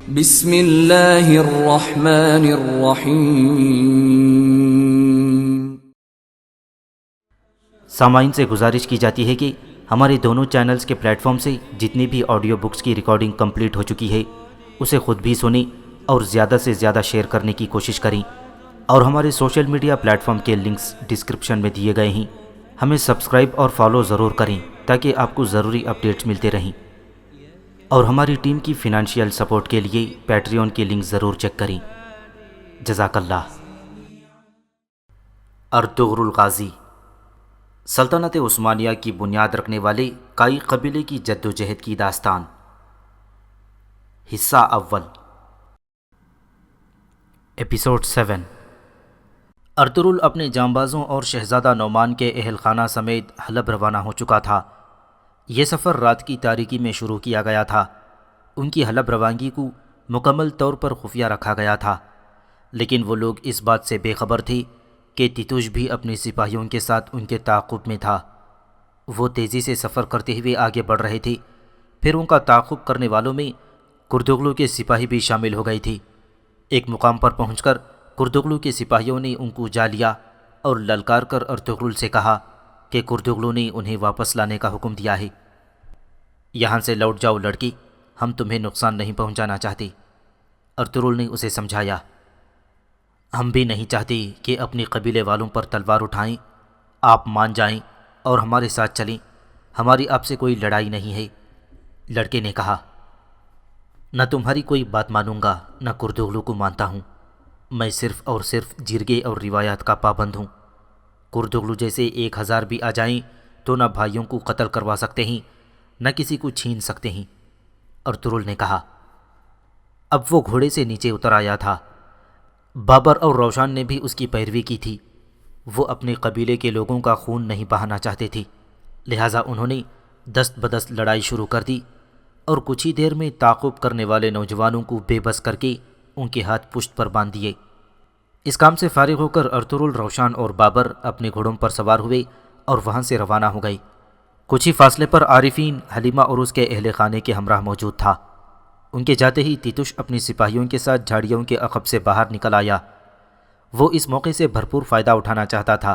بسم اللہ الرحمن الرحیم۔ سامعین سے گزارش کی جاتی ہے کہ ہمارے دونوں چینلز کے پلیٹ فارم سے جتنی بھی آڈیو بکس کی ریکارڈنگ کمپلیٹ ہو چکی ہے اسے خود بھی سنیں اور زیادہ سے زیادہ شیئر کرنے کی کوشش کریں، اور ہمارے سوشل میڈیا پلیٹ فارم کے لنکس ڈسکرپشن میں دیے گئے ہیں، ہمیں سبسکرائب اور فالو ضرور کریں تاکہ آپ کو ضروری اپڈیٹس ملتے رہیں، اور ہماری ٹیم کی فنانشیل سپورٹ کے لیے پیٹریون کے لنک ضرور چیک کریں۔ جزاک اللہ۔ ارطغرل الغازی، سلطنت عثمانیہ کی بنیاد رکھنے والے کائی قبیلے کی جدوجہد کی داستان۔ حصہ اول، ایپیسوڈ 7۔ ارطغرل اپنے جانبازوں اور شہزادہ نعمان کے اہل خانہ سمیت حلب روانہ ہو چکا تھا۔ یہ سفر رات کی تاریکی میں شروع کیا گیا تھا۔ ان کی حلب روانگی کو مکمل طور پر خفیہ رکھا گیا تھا، لیکن وہ لوگ اس بات سے بے خبر تھے کہ تیتوش بھی اپنے سپاہیوں کے ساتھ ان کے تعاقب میں تھا۔ وہ تیزی سے سفر کرتے ہوئے آگے بڑھ رہے تھے، پھر ان کا تعاقب کرنے والوں میں کردغلو کے سپاہی بھی شامل ہو گئے تھے۔ ایک مقام پر پہنچ کر کردغلو کے سپاہیوں نے ان کو جا لیا اور للکار کر ارطغرل سے کہا کہ کردغلو نے انہیں واپس لانے کا حکم دیا ہے۔ یہاں سے لوٹ جاؤ لڑکی، ہم تمہیں نقصان نہیں پہنچانا چاہتے۔ ارطغرل نے اسے سمجھایا، ہم بھی نہیں چاہتے کہ اپنے قبیلے والوں پر تلوار اٹھائیں، آپ مان جائیں اور ہمارے ساتھ چلیں، ہماری آپ سے کوئی لڑائی نہیں ہے۔ لڑکے نے کہا، نہ تمہاری کوئی بات مانوں گا نہ کردغلو کو مانتا ہوں، میں صرف اور صرف جرگے اور روایات کا پابند ہوں۔ کردغلو جیسے 1000 بھی آ جائیں تو نہ بھائیوں کو قتل کروا سکتے ہیں نہ کسی کو چھین سکتے ہیں۔ ارطغرل نے کہا۔ اب وہ گھوڑے سے نیچے اتر آیا تھا۔ بابر اور روشان نے بھی اس کی پیروی کی تھی۔ وہ اپنے قبیلے کے لوگوں کا خون نہیں بہانا چاہتے تھے، لہٰذا انہوں نے دست بدست لڑائی شروع کر دی اور کچھ ہی دیر میں تعاقب کرنے والے نوجوانوں کو بے بس کر کے ان کے ہاتھ پشت پر باندھ دیے۔ اس کام سے فارغ ہو کر ارطغرل، روشان اور بابر اپنے گھوڑوں پر سوار ہوئے اور وہاں سے روانہ ہو گئے۔ کچھ ہی فاصلے پر عارفین، حلیمہ اور اس کے اہل خانے کے ہمراہ موجود تھا۔ ان کے جاتے ہی تیتوش اپنی سپاہیوں کے ساتھ جھاڑیوں کے عقب سے باہر نکل آیا۔ وہ اس موقع سے بھرپور فائدہ اٹھانا چاہتا تھا،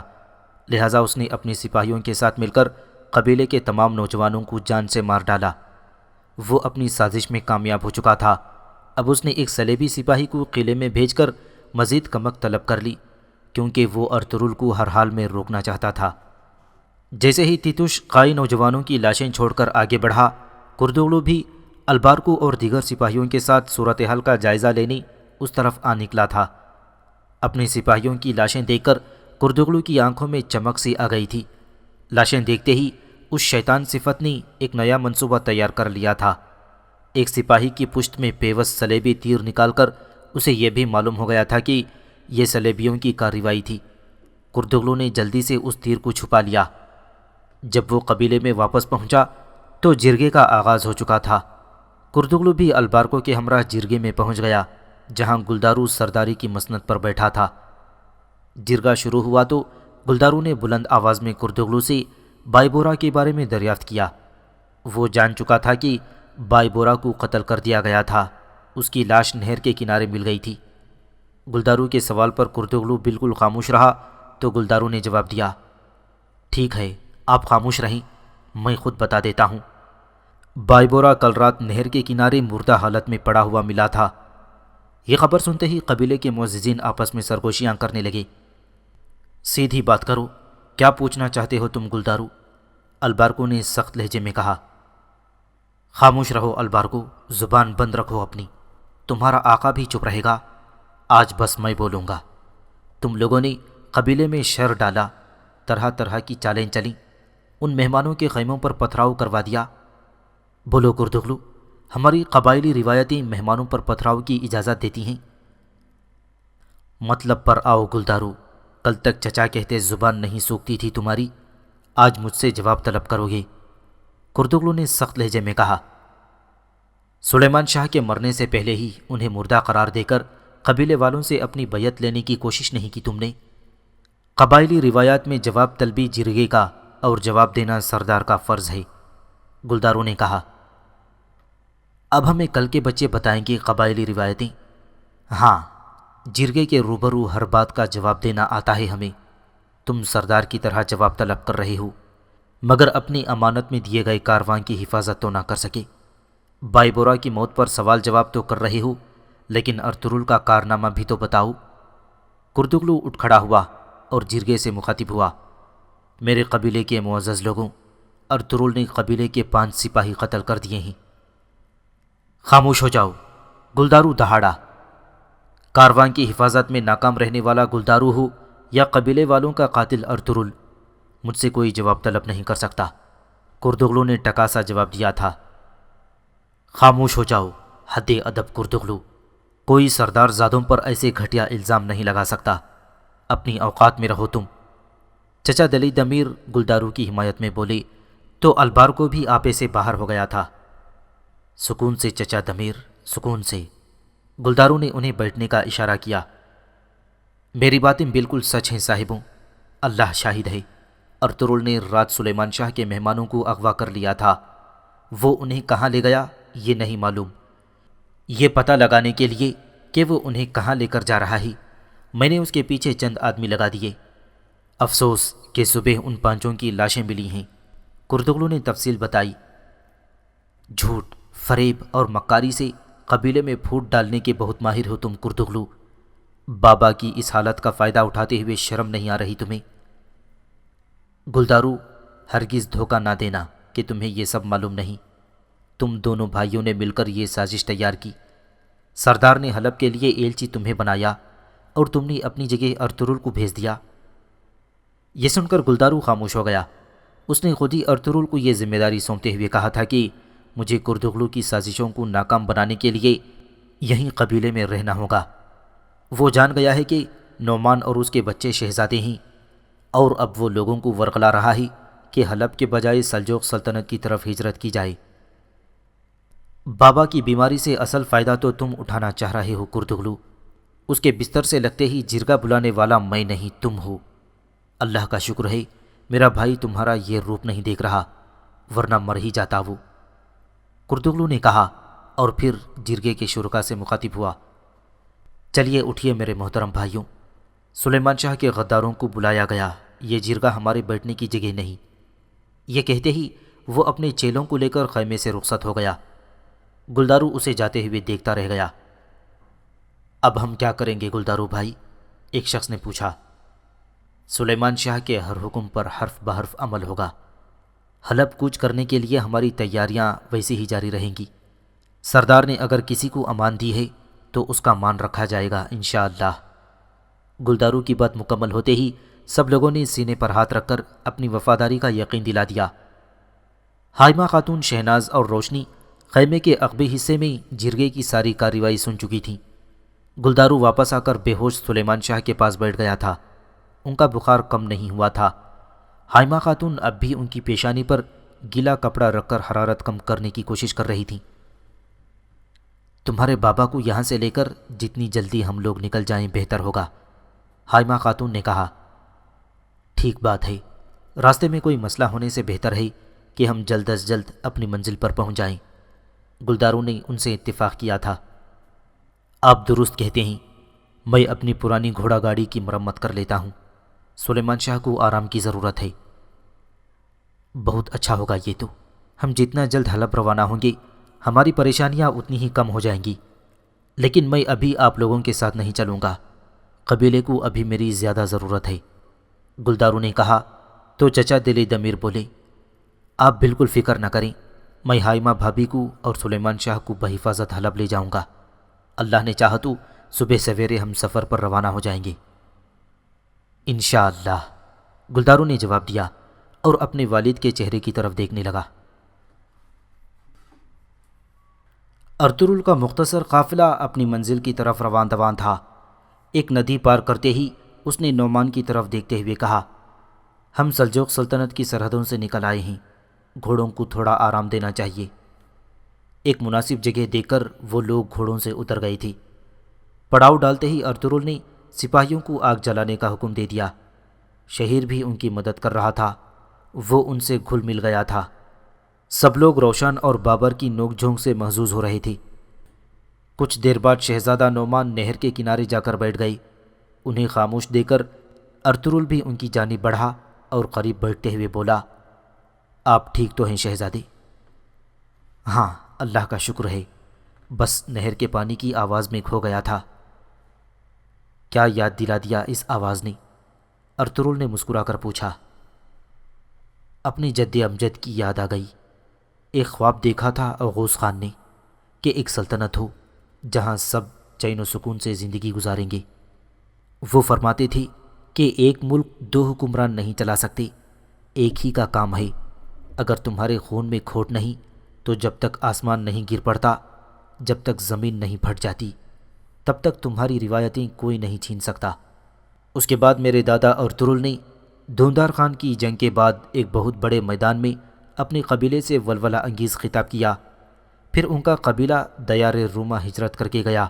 لہٰذا اس نے اپنی سپاہیوں کے ساتھ مل کر قبیلے کے تمام نوجوانوں کو جان سے مار ڈالا۔ وہ اپنی سازش میں کامیاب ہو چکا تھا۔ اب اس نے ایک سلیبی سپاہی کو قلعے میں بھیج کر مزید کمک طلب کر لی، کیونکہ وہ ارطغرل کو ہر حال میں روکنا چاہتا تھا۔ جیسے ہی تیتوش قائی نوجوانوں کی لاشیں چھوڑ کر آگے بڑھا، کردغلو بھی البارکو اور دیگر سپاہیوں کے ساتھ صورتحال کا جائزہ لینے اس طرف آ نکلا تھا۔ اپنے سپاہیوں کی لاشیں دیکھ کر کردغلو کی آنکھوں میں چمک سی آ گئی تھی۔ لاشیں دیکھتے ہی اس شیطان صفت نے ایک نیا منصوبہ تیار کر لیا تھا۔ ایک سپاہی کی پشت میں پیوست سلیبی تیر نکال کر اسے یہ بھی معلوم ہو گیا تھا کہ یہ سلیبیوں کی کارروائی تھی۔ کردغلو نے جلدی سے اس تیر کو چھپا لیا۔ جب وہ قبیلے میں واپس پہنچا تو جرگے کا آغاز ہو چکا تھا۔ کردغلو بھی البارکو کے ہمراہ جرگے میں پہنچ گیا، جہاں گلدارو سرداری کی مسند پر بیٹھا تھا۔ جرگہ شروع ہوا تو گلدارو نے بلند آواز میں کردغلو سے بائی بورا کے بارے میں دریافت کیا۔ وہ جان چکا تھا کہ بائی بورا کو قتل کر دیا گیا تھا، اس کی لاش نہر کے کنارے مل گئی تھی۔ گلدارو کے سوال پر کردغلو بالکل خاموش رہا تو گلدارو نے جواب دیا، ٹھیک ہے، آپ خاموش رہیں، میں خود بتا دیتا ہوں۔ بائی بورا کل رات نہر کے کنارے مردہ حالت میں پڑا ہوا ملا تھا۔ یہ خبر سنتے ہی قبیلے کے معززین آپس میں سرگوشیاں کرنے لگے۔ سیدھی بات کرو، کیا پوچھنا چاہتے ہو تم گلدارو؟ البارکو نے سخت لہجے میں کہا۔ خاموش رہو البارکو، زبان بند رکھو اپنی، تمہارا آقا بھی چپ رہے گا، آج بس میں بولوں گا۔ تم لوگوں نے قبیلے میں شر ڈالا، طرح طرح کی چالیں چلیں، ان مہمانوں کے خیموں پر پتھراؤ کروا دیا۔ بولو کردغلو، ہماری قبائلی روایتیں مہمانوں پر پتھراؤ کی اجازت دیتی ہیں؟ مطلب پر آؤ گلدارو، کل تک چچا کہتے زبان نہیں سوکھتی تھی تمہاری، آج مجھ سے جواب طلب کرو گے؟ کردغلو نے سخت لہجے میں کہا۔ سلیمان شاہ کے مرنے سے پہلے ہی انہیں مردہ قرار دے کر قبیلے والوں سے اپنی بیعت لینے کی کوشش نہیں کی تم نے؟ قبائلی روایات میں جواب طلبی جرگے کا اور جواب دینا سردار کا فرض ہے، گلدارو نے کہا۔ اب ہمیں کل کے بچے بتائیں گے قبائلی روایتیں۔ ہاں، جرگے کے روبرو ہر بات کا جواب دینا آتا ہے ہمیں۔ تم سردار کی طرح جواب طلب کر رہے ہو، مگر اپنی امانت میں دیے گئے کارواں کی حفاظت تو نہ کر سکے۔ بائی بورا کی موت پر سوال جواب تو کر رہے ہو، لیکن ارطغرل کا کارنامہ بھی تو بتاؤ۔ کردگلو اٹھ کھڑا ہوا اور جرگے سے مخاطب ہوا۔ میرے قبیلے کے معزز لوگوں، ارطغرل نے قبیلے کے 5 سپاہی قتل کر دیے ہیں۔ خاموش ہو جاؤ، گلدارو دہاڑا۔ کارواں کی حفاظت میں ناکام رہنے والا گلدارو ہو یا قبیلے والوں کا قاتل ارطغرل، مجھ سے کوئی جواب طلب نہیں کر سکتا۔ کردگلو نے ٹکاسا جواب دیا تھا۔ خاموش ہو جاؤ، حد ادب کردگلو۔ کوئی سردار زادوں پر ایسے گھٹیا الزام نہیں لگا سکتا۔ اپنی اوقات میں رہو تم۔ چچا دلی دمیر گلدارو کی حمایت میں بولے تو البار کو بھی آپے سے باہر ہو گیا تھا۔ سکون سے چچا دمیر، سکون سے۔ گلدارو نے انہیں بیٹھنے کا اشارہ کیا۔ میری باتیں بالکل سچ ہیں صاحبوں، اللہ شاہد ہے۔ ارطغرل نے رات سلیمان شاہ کے مہمانوں کو اغوا کر لیا تھا۔ وہ انہیں کہاں لے گیا یہ نہیں معلوم۔ یہ پتہ لگانے کے لیے کہ وہ انہیں کہاں لے کر جا رہا ہے، میں نے اس کے پیچھے چند آدمی لگا دیے۔ افسوس کہ صبح ان 5 کی لاشیں ملی ہیں۔ کردگلو نے تفصیل بتائی۔ جھوٹ، فریب اور مکاری سے قبیلے میں پھوٹ ڈالنے کے بہت ماہر ہو تم کردگلو۔ بابا کی اس حالت کا فائدہ اٹھاتے ہوئے شرم نہیں آ رہی تمہیں؟ گلدارو، ہرگز دھوکہ نہ دینا کہ تمہیں یہ سب معلوم نہیں۔ تم دونوں بھائیوں نے مل کر یہ سازش تیار کی۔ سردار نے حلب کے لیے ایلچی تمہیں بنایا اور تم نے اپنی جگہ ارطغرل کو بھیج دیا۔ یہ سن کر گلدارو خاموش ہو گیا۔ اس نے خود ہی ارطغرل کو یہ ذمہ داری سونپتے ہوئے کہا تھا کہ مجھے کردگلو کی سازشوں کو ناکام بنانے کے لیے یہیں قبیلے میں رہنا ہوگا۔ وہ جان گیا ہے کہ نعمان اور اس کے بچے شہزادے ہیں، اور اب وہ لوگوں کو ورغلا رہا ہے کہ حلب کے بجائے سلجوق سلطنت کی طرف ہجرت کی جائے۔ بابا کی بیماری سے اصل فائدہ تو تم اٹھانا چاہ رہے ہو کردگلو۔ اس کے بستر سے لگتے ہی جرگہ بلانے والا میں نہیں تم ہو۔ اللہ کا شکر ہے میرا بھائی تمہارا یہ روپ نہیں دیکھ رہا، ورنہ مر ہی جاتا وہ، کردگلو نے کہا، اور پھر جرگے کے شرکا سے مخاطب ہوا۔ چلیے اٹھیے میرے محترم بھائیوں، سلیمان شاہ کے غداروں کو بلایا گیا، یہ جرگہ ہمارے بیٹھنے کی جگہ نہیں۔ یہ کہتے ہی وہ اپنے چیلوں کو لے کر خیمے سے رخصت ہو گیا۔ گلدارو اسے جاتے ہوئے دیکھتا رہ گیا۔ اب ہم کیا کریں گے گلدارو بھائی؟ ایک شخص نے پوچھا۔ سلیمان شاہ کے ہر حکم پر حرف بحرف عمل ہوگا۔ حلب کوچ کرنے کے لیے ہماری تیاریاں ویسے ہی جاری رہیں گی۔ سردار نے اگر کسی کو امان دی ہے تو اس کا مان رکھا جائے گا انشاءاللہ۔ گلدارو کی بات مکمل ہوتے ہی سب لوگوں نے سینے پر ہاتھ رکھ کر اپنی وفاداری کا یقین دلا دیا۔ حائمہ خاتون، شہناز اور روشنی خیمے کے عقبی حصے میں جرگے کی ساری کارروائی سن چکی تھیں۔ گلدارو واپس آ کر بے ہوش سلیمان شاہ کے پاس بیٹھ گیا تھا۔ ان کا بخار کم نہیں ہوا تھا۔ حائمہ خاتون اب بھی ان کی پیشانی پر گیلا کپڑا رکھ کر حرارت کم کرنے کی کوشش کر رہی تھیں۔ تمہارے بابا کو یہاں سے لے کر جتنی جلدی ہم لوگ نکل جائیں بہتر ہوگا، حائمہ خاتون نے کہا۔ ٹھیک بات ہے، راستے میں کوئی مسئلہ ہونے سے بہتر ہے کہ ہم جلد از جلد اپنی منزل پر پہنچ جائیں۔ گلدارو نے ان سے اتفاق کیا تھا۔ آپ درست کہتے ہیں، میں اپنی پرانی گھوڑا گاڑی کی مرمت کر لیتا ہوں۔ سلیمان شاہ کو آرام کی ضرورت ہے۔ بہت اچھا ہوگا یہ تو، ہم جتنا جلد حلب روانہ ہوں گے ہماری پریشانیاں اتنی ہی کم ہو جائیں گی۔ لیکن میں ابھی آپ لوگوں کے ساتھ نہیں چلوں گا، قبیلے کو ابھی میری زیادہ ضرورت ہے۔ گلدارو نے کہا تو چچا دلی دمیر بولے، آپ بالکل فکر نہ کریں، میں حائمہ بھابھی کو اور سلیمان شاہ کو بحفاظت حلب لے جاؤں گا۔ اللہ نے چاہا تو صبح سویرے ہم سفر پر روانہ ہو جائیں گے انشاءاللہ، گلدارو نے جواب دیا اور اپنے والد کے چہرے کی طرف دیکھنے لگا۔ ارطغرل کا مختصر قافلہ اپنی منزل کی طرف روان دوان تھا۔ ایک ندی پار کرتے ہی اس نے نعمان کی طرف دیکھتے ہوئے کہا، ہم سلجوق سلطنت کی سرحدوں سے نکل آئے ہیں، گھوڑوں کو تھوڑا آرام دینا چاہیے۔ ایک مناسب جگہ دیکھ کر وہ لوگ گھوڑوں سے اتر گئے تھے۔ پڑاؤ ڈالتے ہی ارطغرل نے سپاہیوں کو آگ جلانے کا حکم دے دیا۔ شہیر بھی ان کی مدد کر رہا تھا، وہ ان سے گھل مل گیا تھا۔ سب لوگ روشن اور بابر کی نوک جھونک سے محظوظ ہو رہے تھے۔ کچھ دیر بعد شہزادہ نعمان نہر کے کنارے جا کر بیٹھ گئی۔ انہیں خاموش دے کر ارطغرل بھی ان کی جانب بڑھا اور قریب بیٹھتے ہوئے بولا، آپ ٹھیک تو ہیں شہزادے؟ ہاں اللہ کا شکر ہے، بس نہر کے پانی کی آواز میں کھو گیا تھا۔ کیا یاد دلا دیا اس آواز نے؟ ارطغرل نے مسکرا کر پوچھا۔ اپنی جد امجد کی یاد آ گئی۔ ایک خواب دیکھا تھا اوغوث خان نے کہ ایک سلطنت ہو جہاں سب چین و سکون سے زندگی گزاریں گے۔ وہ فرماتے تھے کہ ایک ملک دو حکمران نہیں چلا سکتے، ایک ہی کا کام ہے۔ اگر تمہارے خون میں کھوٹ نہیں تو جب تک آسمان نہیں گر پڑتا، جب تک زمین نہیں پھٹ جاتی، تب تک تمہاری روایتیں کوئی نہیں چھین سکتا۔ اس کے بعد میرے دادا ارطغرل نے دھوندار خان کی جنگ کے بعد ایک بہت بڑے میدان میں اپنے قبیلے سے ولولہ انگیز خطاب کیا۔ پھر ان کا قبیلہ دیار روما ہجرت کر کے گیا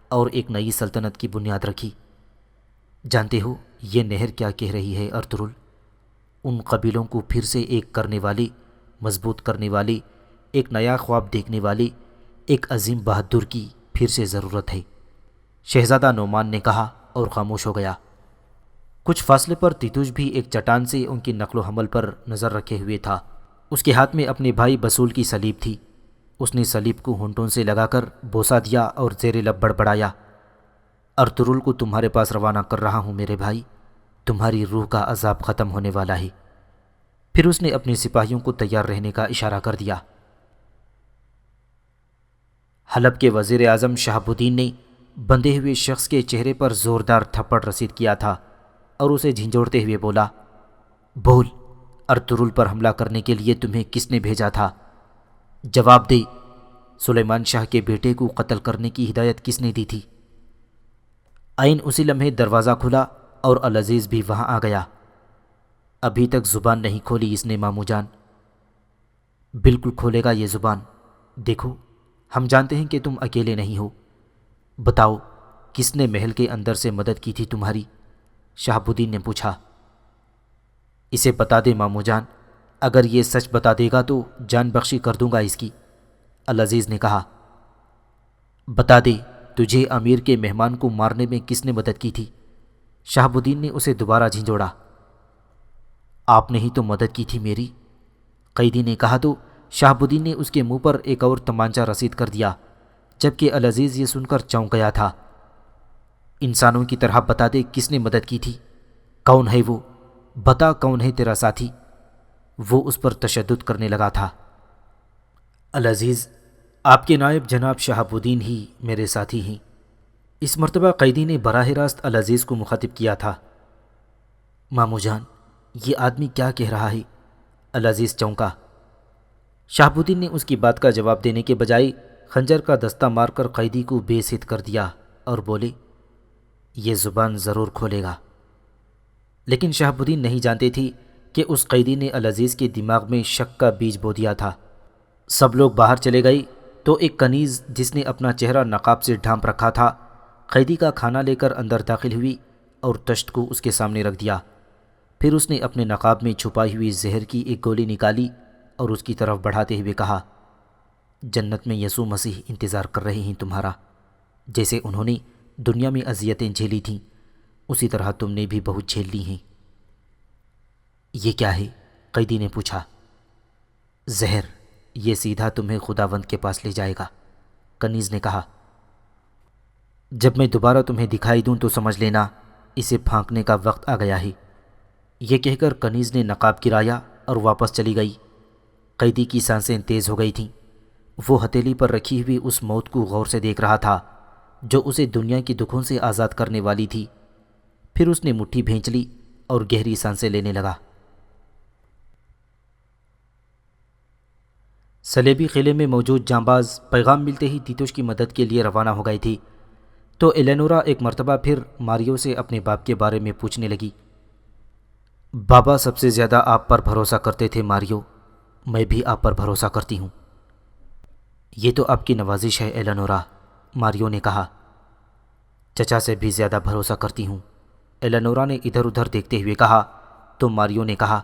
اور ایک نئی سلطنت کی بنیاد رکھی۔ جانتے ہو یہ نہر کیا کہہ رہی ہے ارطغرل؟ ان قبیلوں کو پھر سے ایک کرنے والی، مضبوط کرنے والی، ایک نیا خواب دیکھنے والی، ایک عظیم بہادر کی پھر سے ضرورت ہے، شہزادہ نعمان نے کہا اور خاموش ہو گیا۔ کچھ فاصلے پر تیتوش بھی ایک چٹان سے ان کی نقل و حمل پر نظر رکھے ہوئے تھا۔ اس کے ہاتھ میں اپنے بھائی بسول کی صلیب تھی۔ اس نے صلیب کو ہونٹوں سے لگا کر بوسہ دیا اور زیر لب بڑبڑایا، ارطغرل کو تمہارے پاس روانہ کر رہا ہوں میرے بھائی، تمہاری روح کا عذاب ختم ہونے والا ہے۔ پھر اس نے اپنے سپاہیوں کو تیار رہنے کا اشارہ کر دیا۔ حلب کے وزیر اعظم شہاب الدین نے بندھے ہوئے شخص کے چہرے پر زوردار تھپڑ رسید کیا تھا اور اسے جھنجھوڑتے ہوئے بولا، بول، ارطغرل پر حملہ کرنے کے لیے تمہیں کس نے بھیجا تھا؟ جواب دے، سلیمان شاہ کے بیٹے کو قتل کرنے کی ہدایت کس نے دی تھی؟ عین اسی لمحے دروازہ کھلا اور العزیز بھی وہاں آ گیا۔ ابھی تک زبان نہیں کھولی اس نے ماموں جان۔ بالکل کھولے گا یہ زبان، دیکھو ہم جانتے ہیں کہ تم اکیلے نہیں ہو۔ بتاؤ کس نے محل کے اندر سے مدد کی تھی تمہاری؟ شہاب الدین نے پوچھا۔ اسے بتا دے ماموں جان، اگر یہ سچ بتا دے گا تو جان بخشی کر دوں گا اس کی، العزیز نے کہا۔ بتا دے تجھے امیر کے مہمان کو مارنے میں کس نے مدد کی تھی؟ شہاب الدین نے اسے دوبارہ جھنجھوڑا۔ آپ نے ہی تو مدد کی تھی میری، قیدی نے کہا تو شہاب الدین نے اس کے منہ پر ایک اور تمانچہ رسید کر دیا، جبکہ العزیز یہ سن کر چونک گیا تھا۔ انسانوں کی طرح بتا دے کس نے مدد کی تھی، کون ہے وہ، بتا کون ہے تیرا ساتھی؟ وہ اس پر تشدد کرنے لگا تھا۔ العزیز، آپ کے نائب جناب شہاب الدین ہی میرے ساتھی ہیں۔ اس مرتبہ قیدی نے براہ راست العزیز کو مخاطب کیا تھا۔ ماموں جان، یہ آدمی کیا کہہ رہا ہے؟ العزیز چونکا۔ شہاب الدین نے اس کی بات کا جواب دینے کے بجائے خنجر کا دستہ مار کر قیدی کو بے ست کر دیا اور بولے، یہ زبان ضرور کھولے گا۔ لیکن شہاب الدین نہیں جانتے تھے کہ اس قیدی نے العزیز کے دماغ میں شک کا بیج بو دیا تھا۔ سب لوگ باہر چلے گئے تو ایک کنیز جس نے اپنا چہرہ نقاب سے ڈھانپ رکھا تھا، قیدی کا کھانا لے کر اندر داخل ہوئی اور تشت کو اس کے سامنے رکھ دیا۔ پھر اس نے اپنے نقاب میں چھپائی ہوئی زہر کی ایک گولی نکالی اور اس کی طرف بڑھاتے ہوئے کہا، جنت میں یسوع مسیح انتظار کر رہے ہیں تمہارا۔ جیسے انہوں نے دنیا میں اذیتیں جھیلی تھیں، اسی طرح تم نے بھی بہت جھیل لی ہیں۔ یہ کیا ہے؟ قیدی نے پوچھا۔ زہر، یہ سیدھا تمہیں خداوند کے پاس لے جائے گا، کنیز نے کہا۔ جب میں دوبارہ تمہیں دکھائی دوں تو سمجھ لینا اسے پھانکنے کا وقت آ گیا ہے۔ یہ کہہ کر کنیز نے نقاب گرایا اور واپس چلی گئی۔ قیدی کی سانسیں تیز ہو گئی تھیں۔ وہ ہتھیلی پر رکھی ہوئی اس موت کو غور سے دیکھ رہا تھا جو اسے دنیا کی دکھوں سے آزاد کرنے والی تھی۔ پھر اس نے مٹھی بھینچ لی اور گہری سانسیں لینے لگا۔ سلیبی قلعے میں موجود جانباز پیغام ملتے ہی تیتوش کی مدد کے لیے روانہ ہو گئی تھی، تو ایلینورا ایک مرتبہ پھر ماریو سے اپنے باپ کے بارے میں پوچھنے لگی۔ بابا سب سے زیادہ آپ پر بھروسہ کرتے تھے ماریو، میں بھی آپ پر بھروسہ کرتی ہوں۔ یہ تو آپ کی نوازش ہے ایلینورا، ماریو نے کہا۔ چچا سے بھی زیادہ بھروسہ کرتی ہوں، ایلینورا نے ادھر ادھر دیکھتے ہوئے کہا۔ تو ماریو نے کہا،